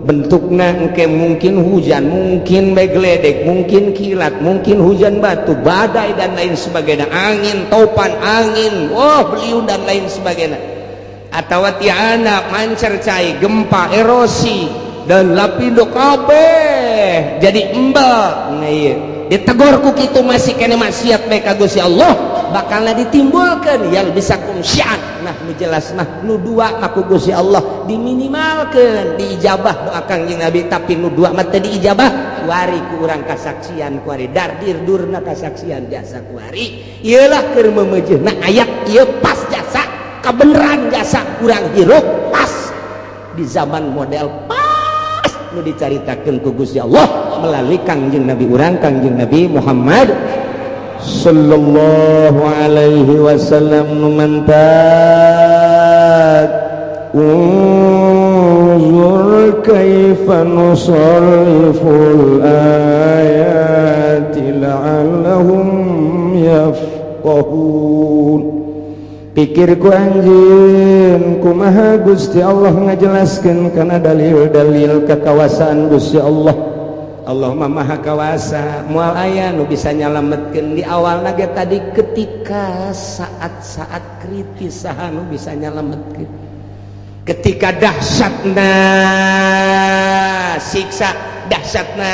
bentukna engke mungkin hujan mungkin begledek mungkin kilat mungkin hujan batu badai dan lain sebagainya angin topan angin beliung dan lain sebagainya atau tiana mancer cai gempa erosi dan lapindo kabeh jadi embal nah iya ditegur ku kitu masih kene maksiat bae ka Gusti Allah bakalna ditimbulkeun yang bisa kumsyan nah nu jelas mah nu dua mah ku Gusti Allah diminimalkeun diijabah doa Kangjeng Nabi tapi nu dua mah teu diijabah kuari ku urang kasaksian kuari dardir durna kasaksian jasa kuari ieulah keur memeujeuna aya ieu pas jasa kabeneran jasa urang hirup pas di zaman model pas nu dicaritakeun ku Gusti Allah melalui Kangjeng Nabi urang Kangjeng Nabi Muhammad sallallahu alaihi wasallam numantat unzur kaifa nusarriful ayati la'allahum yafqahun. Pikir ku anjeun kumaha Gusti Allah ngajelaskeun kana dalil-dalil kekawasaan Gusti Allah. Allah mah maha kawasa moal aya nu bisa nyalametkeun di awal nage tadi ketika saat-saat kritis saha nu bisa nyalametkeun ketika dahsyatna siksa dahsyatna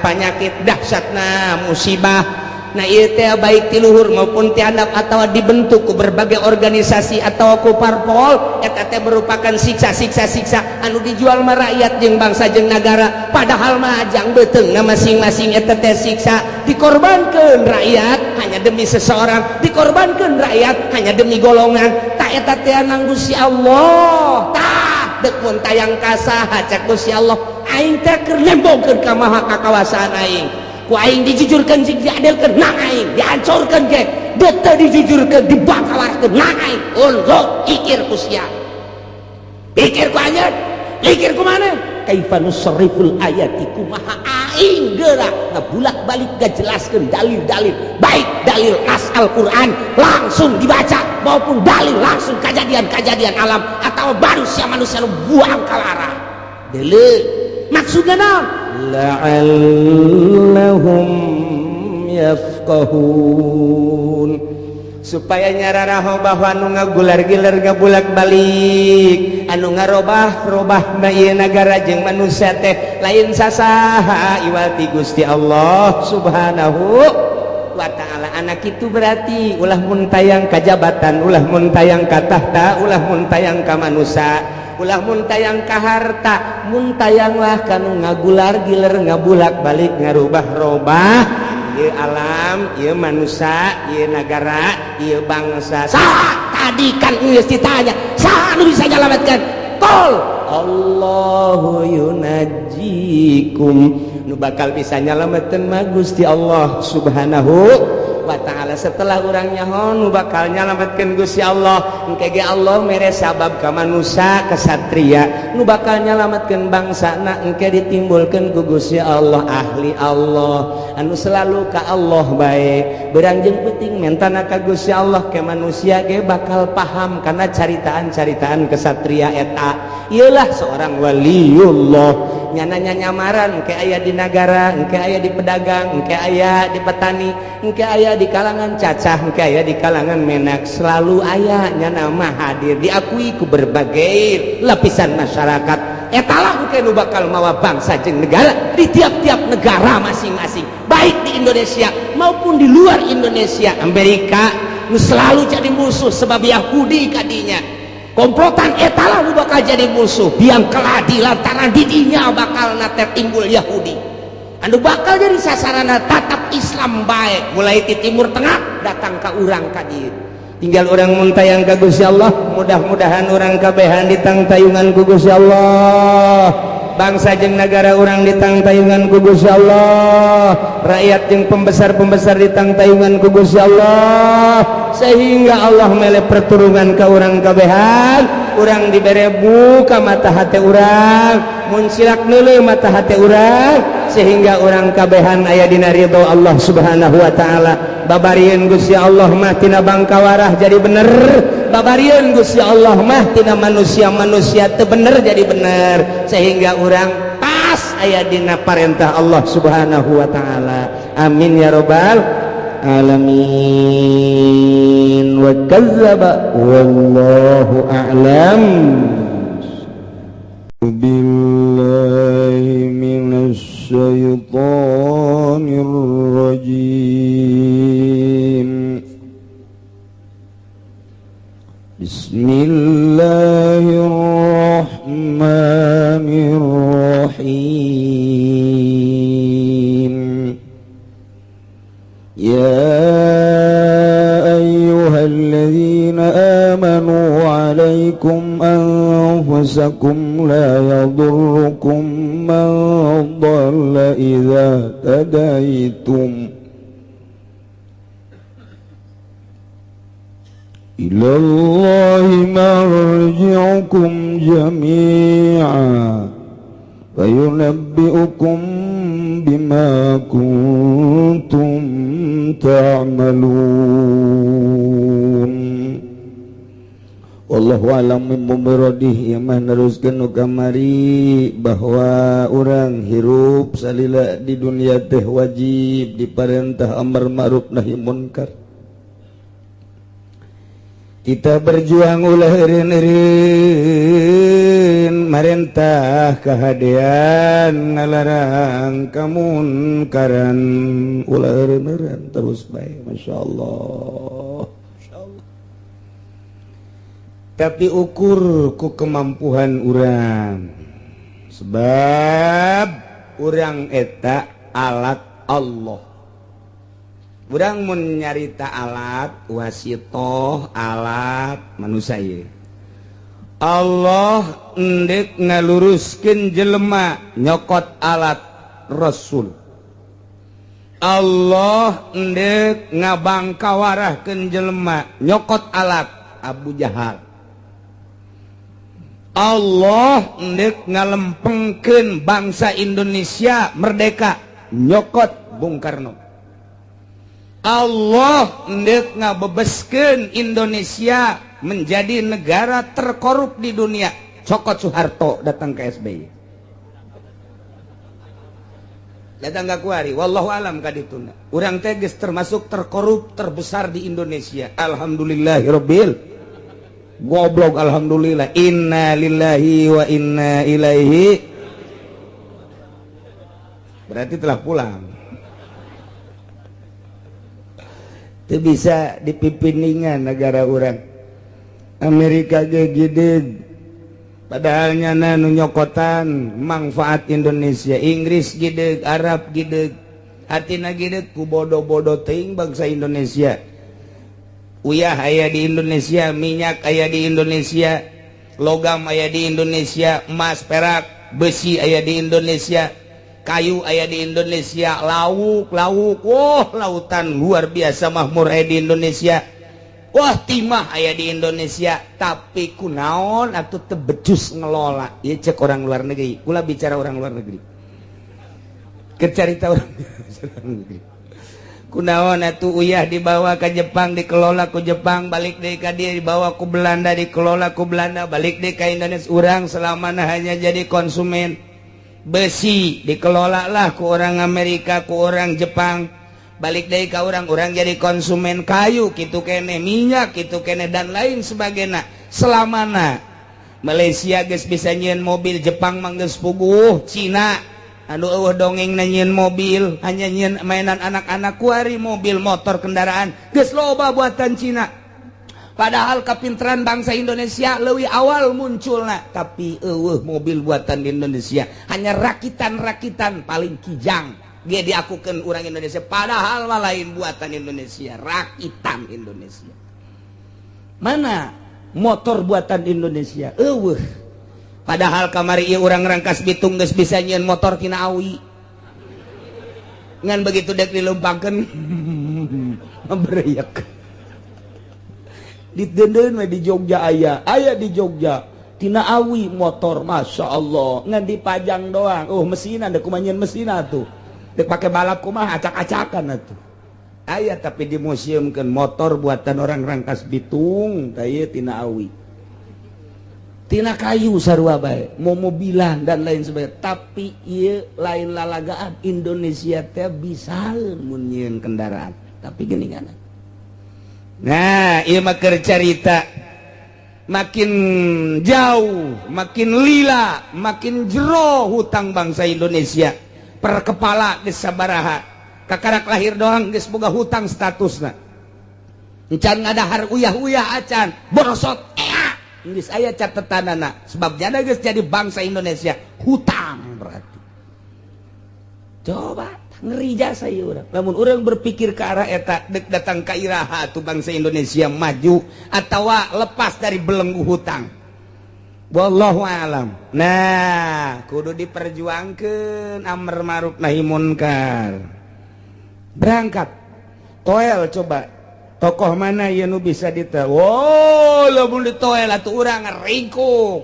penyakit dahsyatna musibah nah ieu teh baik ti luhur maupun ti handap atawa dibentuk ku berbagai organisasi atawa ku parpol eta teh merupakan siksa-siksa anu dijual mah rakyat jeung bangsa jeung nagara padahal mah ajang beuteungna masing-masing eta teh siksa dikorbankeun rakyat hanya demi seseorang dikorbankeun rakyat hanya demi golongan tah eta teh nang Gusti Allah tah deuk mun tayang ka saha cak Gusti Allah aing teh keur lembongkeun ka maha kakawasaan aing ku aing dijujurkeun jeung diadilkeun nah aing dihancurkeun ge deuk teu dijujurkeun dibakalarkeun nah aing unzur ikir ku sia pikir ku anjeun pikir ku mana kaifa nusarriful ayati kumaha aing gerak ngebulak-balik ngajelaskeun dalil-dalil, baik dalil nas Al-Qur'an langsung dibaca maupun dalil langsung kejadian-kejadian alam atau manusia-manusia nu buang kalara. Deuleu maksudna naon? La'allahum yafqahun, supaya nyararaho bahwa anu ngagular-gilar ngabulak-balik anu ngarobah-robah na ieu nagara jeung manusia teh lain sasaha iwal ti Gusti Allah Subhanahu wa ta'ala. Anak itu berarti ulah mun tayang ka jabatan, ulah mun tayang ka tahta, ulah mun tayang ka manusia, ulah mun tayang ka harta, mun tayanglah kanu ngagular-gilar ngabulak-balik ngarubah-robah ieu alam, ieu manusia, ieu negara, ieu bangsa. Saha tadi kan geus ditanya, saha anu bisa nyalametkeun? Qul Allahu yunajjikum, nu bakal bisa nyalametkeun mah Gusti Allah Subhanahu wa ta'ala. Setelah urang nyaho nu bakal nyalametkeun Gusti Allah, engke ge Allah mere sabab ka manusia kasatria, nu bakal nyalametkeun bangsana engke ditimbulkeun ku Gusti Allah ahli Allah anu selalu ka Allah bae. Beurang jeung peuting mentana ka Gusti Allah ke manusia ge bakal paham kana caritaan-caritaan kesatria eta. Ieulah seorang waliullah, nyana nyamaran engke aya di nagara, engke aya di pedagang, engke aya di petani, engke aya di kalangan cacah, engke aya di kalangan menak, selalu aya nyana mah hadir diakui ku berbagai lapisan masyarakat. Etalah engke nu bakal mawa bangsa jeung negara di tiap-tiap negara masing-masing, baik di Indonesia maupun di luar Indonesia. Amerika nu selalu jadi musuh sebab Yahudi kadinya, komplotan etalah nu bakal jadi musuh biang keladi lantaran didinya bakal nate timbul Yahudi anu bakal jadi sasarana tatap Islam baik mulai di timur tengah datang ke urang ka dieu. Tinggal orang muntayang ka Gusti Allah, mudah-mudahan orang kabehan ditangtayungan ku Gusti Allah, bangsa jeung negara orang ditangtayungan ku Gusti Allah, rakyat jeung pembesar-pembesar ditangtayungan ku Gusti Allah, sehingga Allah mele perturungan ka urang kabehan, urang dibere buka mata hati urang, mun silak neuleuh mata hati urang, sehingga urang kabehan aya dina ridho Allah Subhanahu wa ta'ala. Babarieun Gusti Allah mah tina bangkawarah jadi bener, babarieun Gusti Allah mah tina manusia-manusia teu bener jadi bener, sehingga urang pas aya dina parentah Allah Subhanahu wa ta'ala. Amin ya rabbal alamin. Wa kadzdzaba wallahu a'lam. Billahi minasy syaithanir rajim. Bismillahirrahmanirrahim. Ya ayyuhalladzina amanu 'alaikum anfusakum la yadurrukum man dhalla idza tadaitum ilallahi marji'ukum jami'an fayunabbi'ukum bima kuntum ta'malun. Wallahu a'lam bimmuradih. Ieu mah neruskeun nu kamari bahwa urang hirup salila di dunia teh wajib diparentah amar ma'ruf nahi munkar. Kita berjuang ulah eureun-eureun marentah kahadean ngalarang kamunkaran, ulah eureun-eureun terus bae. masyaallah. Tapi ukur ku kemampuan urang, sebab urang eta alat Allah. Urang mun nyarita alat wasitoh alat manusia ye. Allah endek ngaluruskeun jelema nyokot alat Rasul. Allah endek ngabangkawarahkeun jelema nyokot alat Abu Jahal. Allah endek ngalempengkeun bangsa Indonesia merdeka nyokot Bung Karno. Allah hendak ngabebeskeun Indonesia menjadi negara terkorup di dunia. Cokot Soeharto datang ke SBY. Datang ke kuari, wallahu alam kadituna. Urang teh geus termasuk terkorup terbesar di Indonesia. Alhamdulillahirabbil goblok alhamdulillah. Inna lillahi wa inna ilaihi. Berarti telah pulang. Itu bisa dipipiningan negara orang. Amerika ge gede. Padahal nyana nu nyokotan manfaat Indonesia. Inggris gede, Arab gede. Hatina gede ku bodoh-bodoh teuing bangsa Indonesia. Uyah aya di Indonesia, minyak aya di Indonesia, logam aya di Indonesia, emas, perak, besi aya di Indonesia, kayu aya di Indonesia, lauk, wah lautan luar biasa makmur aya di Indonesia. Wah timah aya di Indonesia, tapi kunaon atuh teu becus ngelola. Ieu cek orang luar negeri. Ulah bicara orang luar negeri. Kecarita orang negeri. Kunaon atuh uyah dibawa ke Jepang dikelola ku Jepang, balik deui ka dieu dibawa ku Belanda dikelola ku Belanda, balik deui ka Indonesia. Urang selamana hanya jadi konsumen. Besi dikelola lah ku orang Amerika, ku orang Jepang. Balik dari ka orang jadi konsumen kayu kitu kene, minyak kitu kene dan lain sebagainya. Selamana Malaysia geus bisa nyieun mobil, Jepang mah geus puguh, Cina anu eueuh dongeng nyieun mobil, hanya nyieun mainan anak-anak kuari mobil motor kendaraan geus loba buatan Cina. Padahal kapinteran bangsa Indonesia leuwih awal munculna, tapi eueuh mobil buatan di Indonesia hanya rakitan-rakitan paling kijang. Dia diakukan orang Indonesia, padahal lain buatan Indonesia, rakitan Indonesia. Mana motor buatan Indonesia? Padahal kamari ieu urang Rangkas Bitung geus bisa nyieun motor tina awi. Ngan begitu dek dilumpangkeun membreyak. Diteudeun we di Jogja aya di Jogja tina awi motor, masya Allah. Ngan dipajang doang. Mesinan dek kumaha nyieun mesina tuh. Dek pakai balap kumaha acak-acakan atuh. Aya tapi di museumkeun motor buatan orang Rangkas Bitung, tah tina awi. Tina kayu sarua bae, mobilan dan lain sebagainya. Tapi ieu lain lalagaan Indonesia teh bisaeun mun nyieun kendaraan. Tapi geuningan. Nah, ieu mah keur carita makin jauh, makin lila, makin jero hutang bangsa Indonesia. Per kepala geus sabaraha, kakarak lahir doang geus boga hutang statusna. Encan ngadahar uyah-uyah acan borosot geus aya catetanana, sebab jana geus jadi bangsa Indonesia hutang berarti. Coba ngeri jasa ieu urang. Lamun urang berpikir ke arah eta deuk datang ka iraha tu bangsa Indonesia maju atawa lepas dari belenggu hutang. Wallahu alam. Nah, kudu diperjuangkeun amr ma'ruf nahi munkar. Berangkat. Toel coba. Tokoh mana ieu nu bisa dita? Wow, lamun ditoel atuh urang ngeringkuk.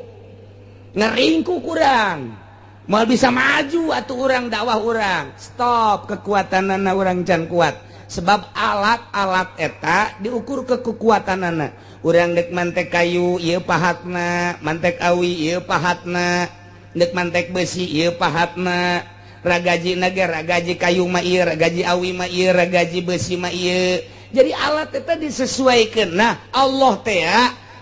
Ngeringkuk urang. Moal bisa maju atuh urang dakwah urang. Stop, kekuatanana urang can kuat. Sebab alat-alat eta diukur ke kekuatanana. Urang dek mantek kayu ieu pahatna, mantek awi ieu pahatna, dek mantek besi ieu pahatna, ragaji ge ragaji kayu mah ieu, ragaji awi mah ieu, ragaji besi mah ieu. Jadi alat eta disesuaikeun. Nah, Allah teh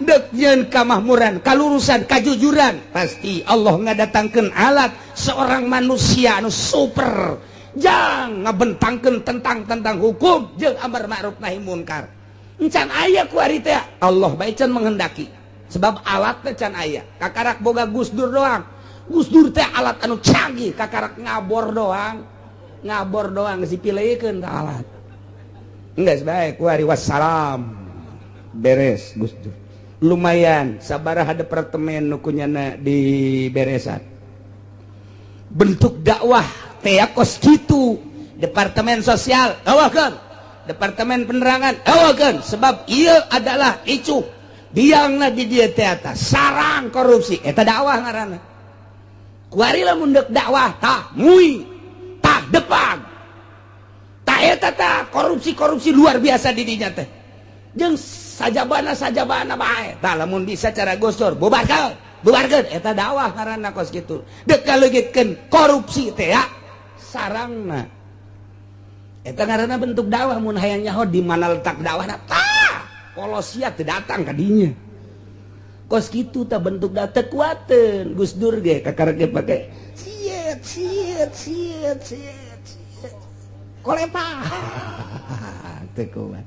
dek nyeun kamakmuran, kalurusan, kajujuran. Pasti Allah ngadatangkeun alat seorang manusia anu super. Jang ngabentangkeun tentang hukum jeung amar ma'ruf nahi munkar. Encan aya ku ari teh Allah bae can menghendaki. Sebab alat teh can aya. Kakarak boga Gus Dur doang. Gus Dur teh alat anu canggih, kakarak ngabor doang. Ngabor doang geus dipileukeun ka alat. Enggeus bae ku ari wassalam. Beres Gus Dur. Lumayan sabaraha departemen nu kunyana di beresan. Bentuk dakwah teh kos kitu. Departemen sosial awakeun. Departemen penerangan awakeun, sebab ieu adalah icu biangna di dieu teh eta sarang korupsi eta dakwah ngaranna. Kuari lamun deuk dakwah tah depag tak eta tah korupsi luar biasa di dinya teh jeung sajabana bae tah lamun bisa cara gosor bubarkeun eta dakwah ngaranna kos kitu deuk kaleugitkeun korupsi teh ya sarangna eta ngaranna bentuk dakwah mun hayang nyaho di mana letak dakwahna tah polosia teu datang ka dinya kos kitu tah bentuk dakwah teu kuateun Gus Dur ge kakarek pake siet kolepa teu kuat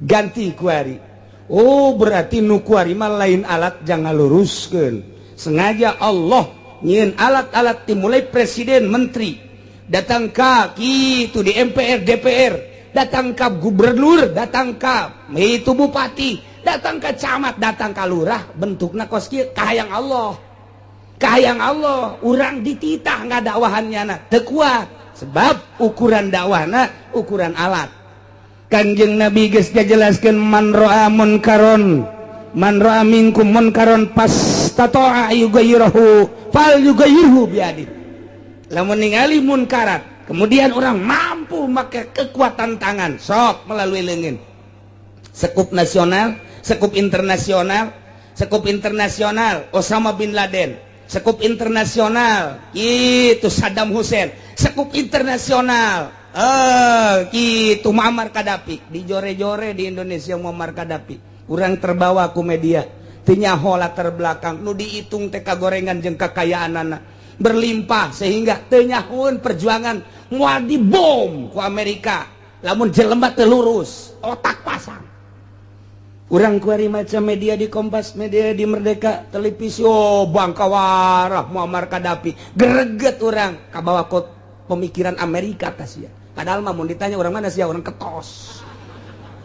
ganti kuari oh berarti nu kuari mah lain alat jangan luruskeun sengaja Allah nyieun alat-alat dimulai presiden menteri datang ka kitu di MPR DPR datang ka gubernur datang ka itu bupati datang ke camat datang ke lurah bentukna kos kieu kahayang Allah urang dititah ngadakwahannya teu kuat sebab ukuran dakwahna ukuran alat Kanjeng Nabi geus ngajelaskeun man ra'a minkum munkaron pastata'a yughayyiruhu fal yughayyirhu biadi lamun ningali munkarat kemudian orang mampu make kekuatan tangan sok melalui leungeun sekup nasional sekup internasional Osama bin Laden sekup internasional itu Saddam Hussein sekup internasional gitu Muammar Gaddafi dijore-jore di Indonesia Muammar Gaddafi urang terbawa ku media teu nyaho latar belakang nu diitung teh kagorengan jeung kakayaanana berlimpah sehingga teu nyahoeun perjuangan moal dibom ku Amerika lamun jelema teu lurus otak pasang urang kuari maca media di Kompas media di Merdeka televisi oh bangkawarah Muammar Gaddafi greget urang kabawa pemikiran Amerika tas ya padahal mah mun ditanya orang mana sih orang ketos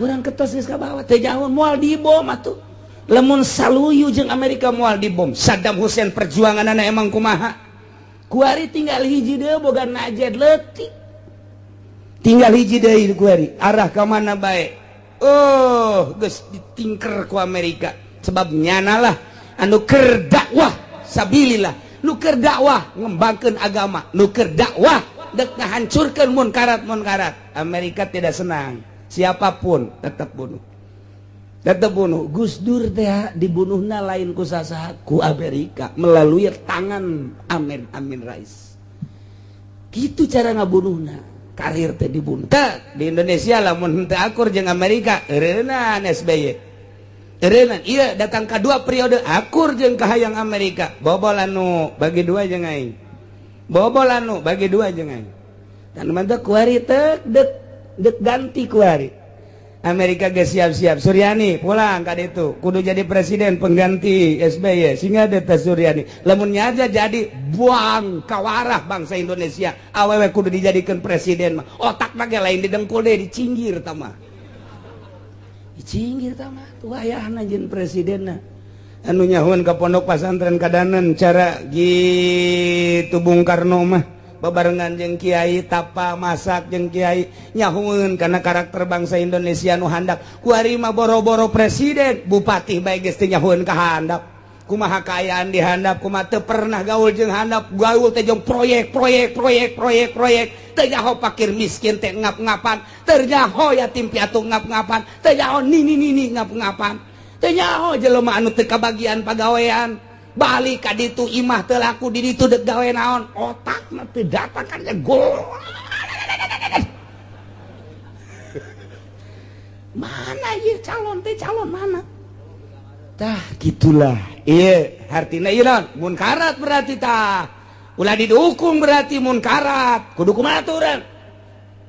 geus kabawa teh jauh moal dibom atuh lamun saluyu jeung Amerika moal dibom Saddam Hussein perjuanganana emang kumaha kuari tinggal hiji deui boga najed leutik tinggal hiji deui kuari arah ka mana bae geus ditingker ku Amerika sebab nyanalah anu keur dakwah sabilillah nu keur dakwah ngembangkeun agama nu keur dakwah dek ngahancurkeun munkarat Amerika tidak senang siapapun tetap bunuh Gus Dur teh dibunuhna lain ku sasaha ku Amerika melalui tangan Amin Rais kitu cara ngabunuhna karir teh dibunuh di Indonesia lamun teu akur jeung Amerika eureunana SBY eureunana ieu datang ka dua periode akur jeung kahayang Amerika bobol anu bagi dua jeung aing dan mantap kuari tek dek ganti kuari Amerika geus siap-siap Suryani pulang ka ditu kudu jadi presiden pengganti SBY sehingga deta Suryani lamun nyaja jadi buang kawarah bangsa Indonesia awewe kudu dijadikan presiden mah otakna ge lain didengkul deui dicinggir tah mah tuh ayahna jeung presidenna anu nyahoeun ka pondok pesantren kadanen cara gitu Bung Karno mah babarengan jeung kiai tapa masak jeung kiai nyahoeun kana karakter bangsa Indonesia nu handap kuari mah boro-boro presiden bupati bae geus teu nyahoeun ka handap kumaha kaayaan di handap kumaha teu pernah gaul jeung handap gaul teh jeung proyek teu nyaho fakir miskin teh ngap-ngapan teu nyaho yatim piatu ngap-ngapan teu nyaho nini ngap-ngapan teu nyaho jelema anu teu kabagian pagawean balik ka ditu imah teu laku di ditu dek gawe naon otakna teu datang kan gol mana ieu calon mana tah gitulah ieu hartina ieu naon munkarat berarti tah ulah didukung berarti munkarat kudu kumaha tuh urang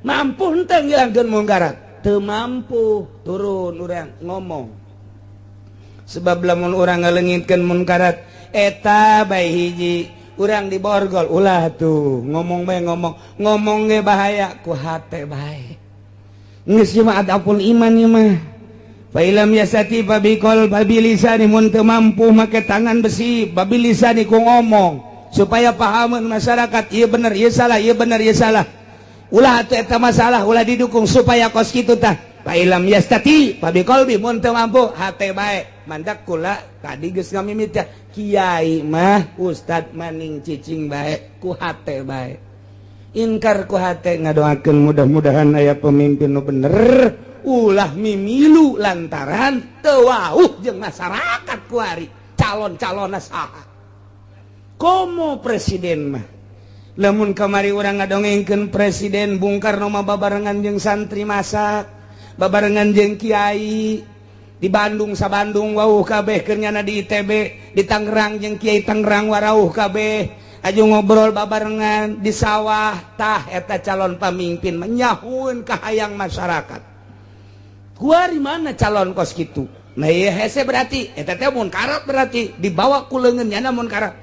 mampu henteu ngilangkeun munkarat teu mampu turun urang ngomong sebab lamun urang ngaleungitkeun munkarat eta bae hiji urang di borgol ulah tuh ngomong ge bahaya ku hate bae geus ieu mah adapun iman ieu mah fa ilam yasati babiqol babilisani mun teu mampu make tangan besi babilisani ku ngomong supaya pahameun masyarakat ieu bener ieu salah ulah atuh eta masalah ulah didukung supaya kos kitu tah fa ilam yastati babiqolbi mun teu mampu hate bae mandak kula tadi geus ngamimit kiai mah ustad maning cicing bae ku hate bae Inkar ku hate ngadoakeun mudah-mudahan aya pemimpin nu bener ulah mimilu lantaran teu wauh jeung masyarakat kuari calon-calonna saha. Komo presiden mah lamun kamari urang ngadongengkeun presiden Bung Karno mah babarengan jeung santri masak, babarengan jeung kiai di Bandung sabandung wauh kabeh keur nyana di ITB, di Tangerang jeung kiai Tangerang warauh kabeh aju ngobrol babarengan di sawah. Tah eta calon pamimpin menyahueun ka hayang masyarakat. Kuari mana calon kos kitu? Nah ieu hese berarti eta teh munkarat berarti dibawa ku leungeunnya munkarat.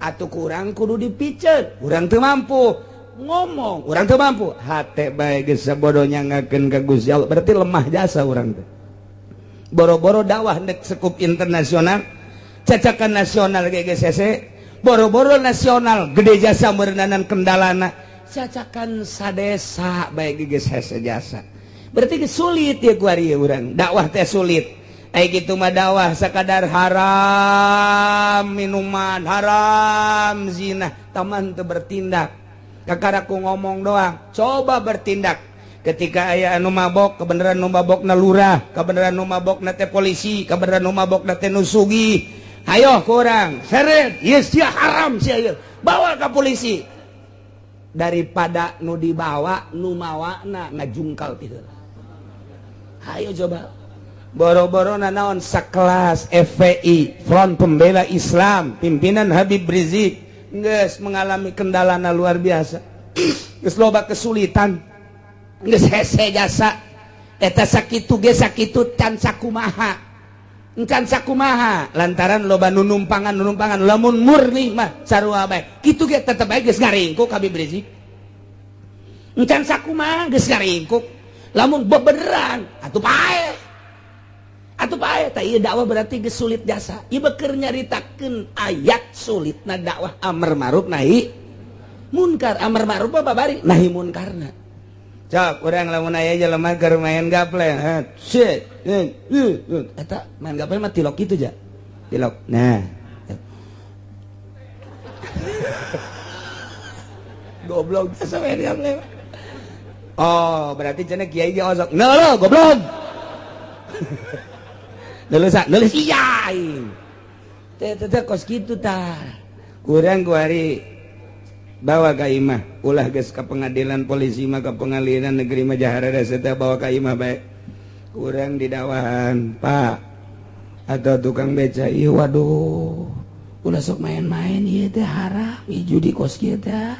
Atuh kurang kudu dipiceut, urang teu mampu ngomong, urang teu mampu hate bae geus sabodo nyangakeun ka Gusti Allah berarti lemah jasa urang teh. Boro-boro dakwah dek sekup internasional, cacakan nasional GGCC, boro-boro nasional gede jasa meureunanan kendalana, cacakan sadesa bae GGCC jasa. Berarti sulit ya kuari urang, dakwah teh sulit. Gitu mah dakwah sakadar haram minuman, haram zina, taman teu bertindak. Kakaraku ngomong doang, coba bertindak. Ketika aya anu mabok, kebenaran nu mabokna lurah, kebenaran nu mabokna teh polisi, kebenaran nu mabokna teh nu sugih. Hayo kurang, seret, ieu sia haram sia ieu. Bawa ka polisi. Daripada nu dibawa nu mawana ngajungkal pieu. Hayo coba. Boro-boro naon sakelas FPI Front Pembela Islam pimpinan Habib Rizik geus mengalami kendalana luar biasa, geus loba kesulitan, geus hese jasa eta sakitu ge sakitu can sakumaha lantaran loba nu numpangan lamun murni mah sarua bae kitu ge tetep bae geus ngaringkuk Habib Rizik encan sakumaha geus ngaringkuk lamun bebeneran atuh pae tah ieu dakwah berarti geus sulit jasa. Ieu keur nyaritakeun ayat sulitna dakwah amar ma'ruf nahi munkar. Amar ma'ruf babari nahi munkarna. Cok urang lamun aya jelema keur main gaple, eta main gaple mah tilok kitu ja. Tilok. Nah. Goblok jasa main gaple. Oh, berarti cenah kiai ge osok. Neuh, goblok. Nulis iya teh kos gitu tah kurang kuari bawa ka imah ulah geus ka pengadilan polisi mah ka pengadilan negeri mah jahara teh bawa ka imah bae kurang di dakwahan Pak atau tukang beca ieu waduh ulah sok main-main ieu teh haram ieu judi kos kieu teh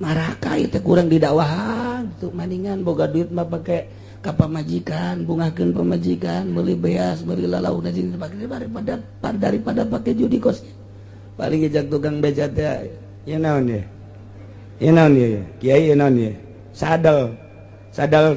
maraka ieu teh kurang di dakwahan tuh mendingan boga duit mah pake ka pamajikan, bungakeun pamajikan, beli beas, beli lalau najing daripada pakai judi kos. Paling ngejak tukang beca teh, ya naon ye? Ya naon ye? Kiai ya naon ye? Sadal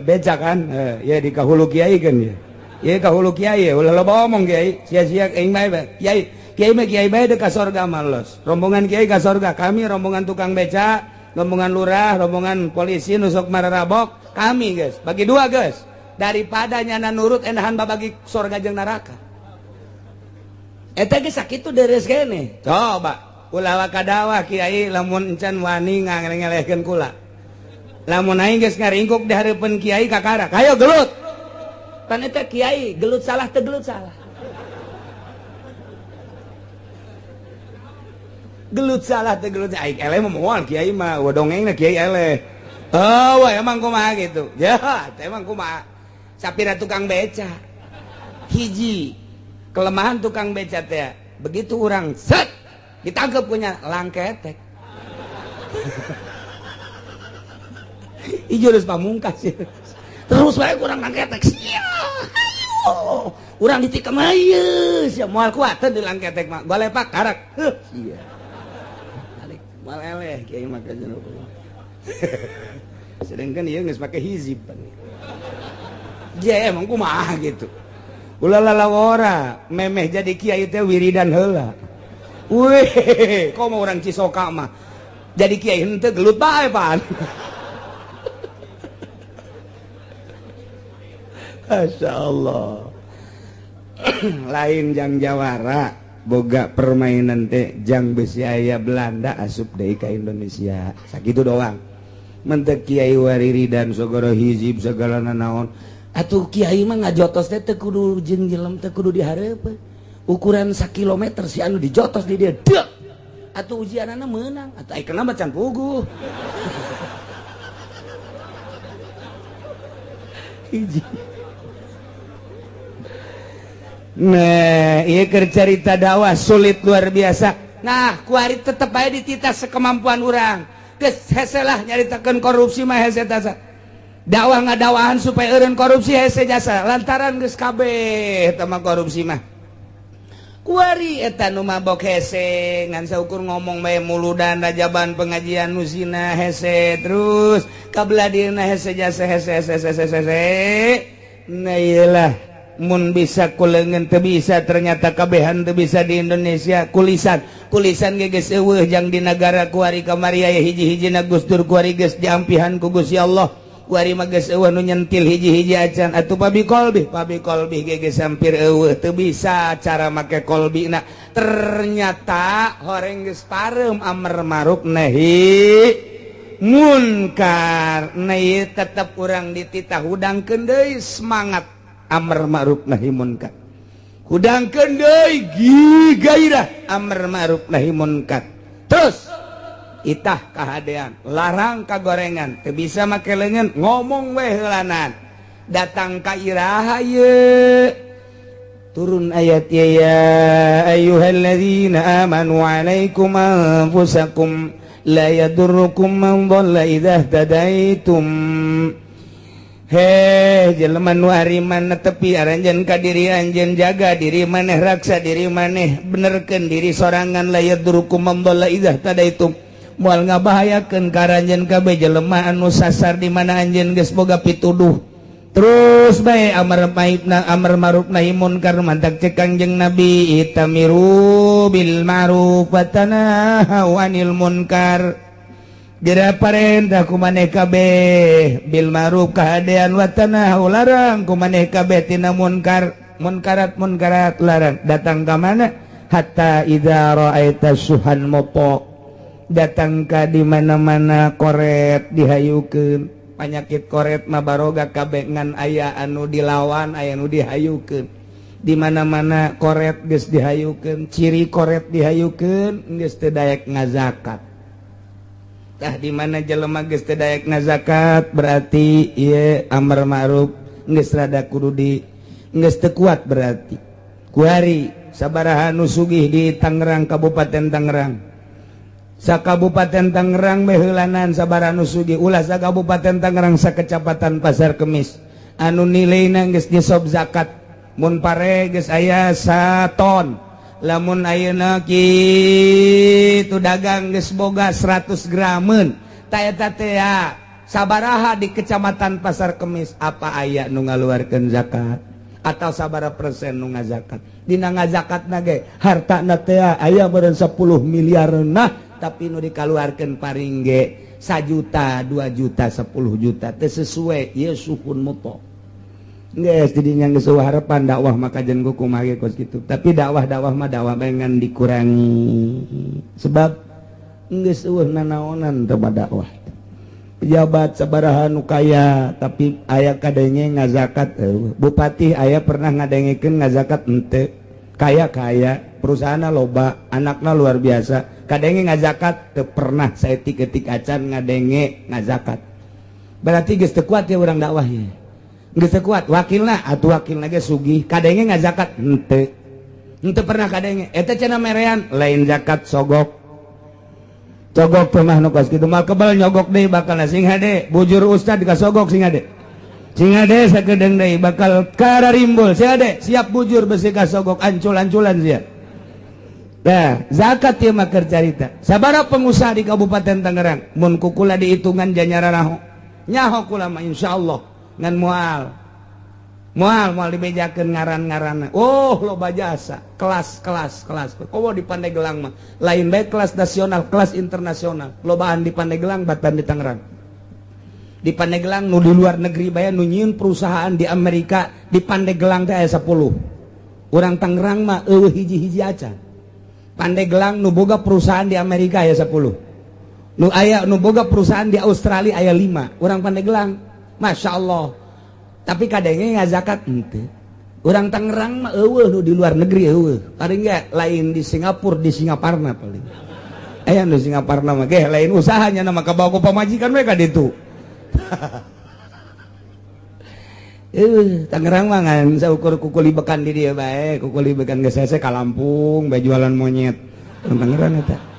beca kan? Ya di kahulu kiai kan ya. Ya kahulu kiai ya, ulah loba omong kiai, sia-sia aing bae kiai mah kiai bae teh ka sorga malos. Rombongan kiai ka sorga, kami rombongan tukang beca, rombongan lurah, rombongan polisi nusuk mararabok. Kami guys, bagi dua guys, daripada nyana nurut enahan babagi surga jeung neraka. Eta ge sakitu deres kene. Coba ulah kadawah kiai lamun encan wani ngangelehkeun kula. Lamun aing geus ngaringkuk di hareupeun kiai kakara, hayo gelut. Pan eta kiai gelut salah teu gelut salah. Gelut salah teu gelut aing eleh mah moal kiai mah wadongengna kiai eleh. Oh, wah, emang kumaha gitu. Ya, emang kumaha. Sapira tukang beca. Hiji kelemahan tukang beca teh. Begitu orang set ditangkap punya langketek. Ieu geus pamungkas. Terus bae kurang langketek. Sia. Ayo. Urang ditikam ayeus sia moal kuat teh di langketek mah. Golepak karak. Iya. Balik moal eleh kiai mah kajeneu. Sedangkan dia nggak pakai hizib dia emang kumaha gitu ulah lalawora memeh jadi kiai teh wiridan heula weh kok mau orang Cisoka mah jadi kiai henteu gelut bae pan Masya Allah lain jang jawara boga permainan teh jang besi aya Belanda asup deui ka Indonesia sakitu doang mentek Kiai Wariri dan Sogoro hizib segala naon atuh Kiai mah ngajotos teh teu kudu jeung jelem teu kudu dihareup ukuran 1 kilometer si anu dijotos di dia dek atuh ujianana meunang atuh ai kenapa can puguh hiji. Nah, iya keur carita dakwah sulit luar biasa. Nah, kuari tetep aya dititah sekemampuan urang. Geus hese lah nyaritakeun korupsi mah hese tasa. Dakwah ngadawahan supaya eureun korupsi hese jasa. Lantaran geus kabeh eta mah korupsi mah. Kuari eta nu mabok hese ngan saukur ngomong bae muludan rajaban pengajian musina hese terus kabladina hese jasa hese. Nah iyalah mun bisa kulengan teu bisa ternyata kabehan teu bisa di Indonesia kulisan ge geus eueuh jang di negara kuari kamari aya hiji-hijina Gusdur kuari geus diampihan ku Gusti Allah kuari mah geus eueuh nu nyentil hiji-hiji acan atuh pabi kolbi ge geus hampir eueuh teu bisa cara make kolbina ternyata horeng geus pareum amar ma'ruf nahi munkar nah ieu tetep urang dititah hudangkeun deui semangat amar ma'ruf nahi munkar hudangkeun deui gairah amar ma'ruf nahi munkar terus itah kahadean larang kagorengan teu bisa make leungeun ngomong we heulanan datang ka iraha ye turun ayat ya ayyuhalladzina amanu alaikum anfusakum la yadurrukum man dhalla idza ihtadaitum. Heh jelema nu ariman netepi aranjeun ka diri anjeun jaga diri maneh raksa diri maneh benerkeun diri sorangan layat durukum mamdalla idza tadaitum moal ngabahayakeun ka aranjeun kabeh jelema anu sasar di mana anjeun geus boga pituduh terus bae amar ma'ruf nahi munkar mantak cek Kangjeng Nabi itamiru bil ma'ruf wa tanahu 'anil munkar Dira parentah ku maneh kabeh bil ma'ruf kahadean wa tanahu larang ku maneh kabeh tina munkarat larang datang ka mana hatta idza ra'aita suhan mopo datang ka di mana-mana koret dihayukeun panyakit koret mah baroga kabeh ngan aya anu dilawan aya anu dihayukeun di mana-mana koret geus dihayukeun ciri koret dihayukeun geus teu daek ngazakat tah di mana jelema geus teu daek ngazakat berarti ieu amar ma'ruf geus rada kudu di geus teu kuat berarti kuari sabaraha nu sugih di Tangerang Kabupaten Tangerang sakabupaten Tangerang meheulanan sabaraha nu sugih ulah sakabupaten Tangerang sakecamatan Pasar Kemis anu nileina geus disop zakat mun pare geus aya 1 ton lamun ayeuna kitu dagang geus boga 100 grameun ta eta teh sabaraha di kecamatan Pasar Kemis apa aya nu ngaluarkeun zakat atau sabaraha persen nu ngazakat dina ngazakatna ge hartana teh aya meureun 10 miliarna tapi nu dikaluarkeun paring ge 1 juta 2 juta 10 juta teu sesuai ieu suhun muto geus didinya geus harapan dakwah maka jen kumaha ge kos kitu tapi dakwah mah dakwah pengen dikurangi sebab geus eueuh nanaonan teu dakwah pejabat sabaraha nu kaya tapi aya kadenge ngazakat bupati aya pernah ngadengekeun ngazakat henteu kaya perusahaanna loba anakna luar biasa kadenge ngazakat teu pernah saeutik-eutik acan ngadenge ngazakat berarti geus teu kuat ya urang dakwah ya geus teu kuat wakilna atuh wakilna ge sugih kadenge ngazakat henteu pernah kadenge eta cenah merean lain zakat sogok mah nu kos kitu mal kebal nyogok deui bakal sing hade bujur ustad kasogok sing hade sakedeung deui bakal kararimbul sing hade siap bujur besi kasogok ancul-anculan sia nah zakat ieu mah keur carita sabaraha pengusaha di Kabupaten Tangerang mun kukula dihitungan janyararaho nyaho kula mah insyaallah ngan moal dibejakeun ngaran-ngaranna oh loba jasa kelas oh di Pandeglang mah lain bae kelas nasional kelas internasional lobaan di Pandeglang batan di Tangerang di Pandeglang nu di luar negeri bae nu nyieun perusahaan di Amerika di Pandeglang teh aya 10 urang Tangerang mah eueuh hiji-hiji acan Pandeglang nu boga perusahaan di Amerika aya 10 nu aya nu boga perusahaan di Australia aya 5 urang Pandeglang Masya Allah tapi kadenge ngazakat henteu urang Tangerang mah eueuh nu di luar negeri eueuh paling ge lain di Singapura di Singaparna paling aya nu Singaparna mah ge lain usahanya nama kabawa ku pamajikan we ka ditu Tangerang mah ngan saukur kukulibekan di dia bae kukulibekan geus hese ka Lampung bae jualan monyet Tangerang eta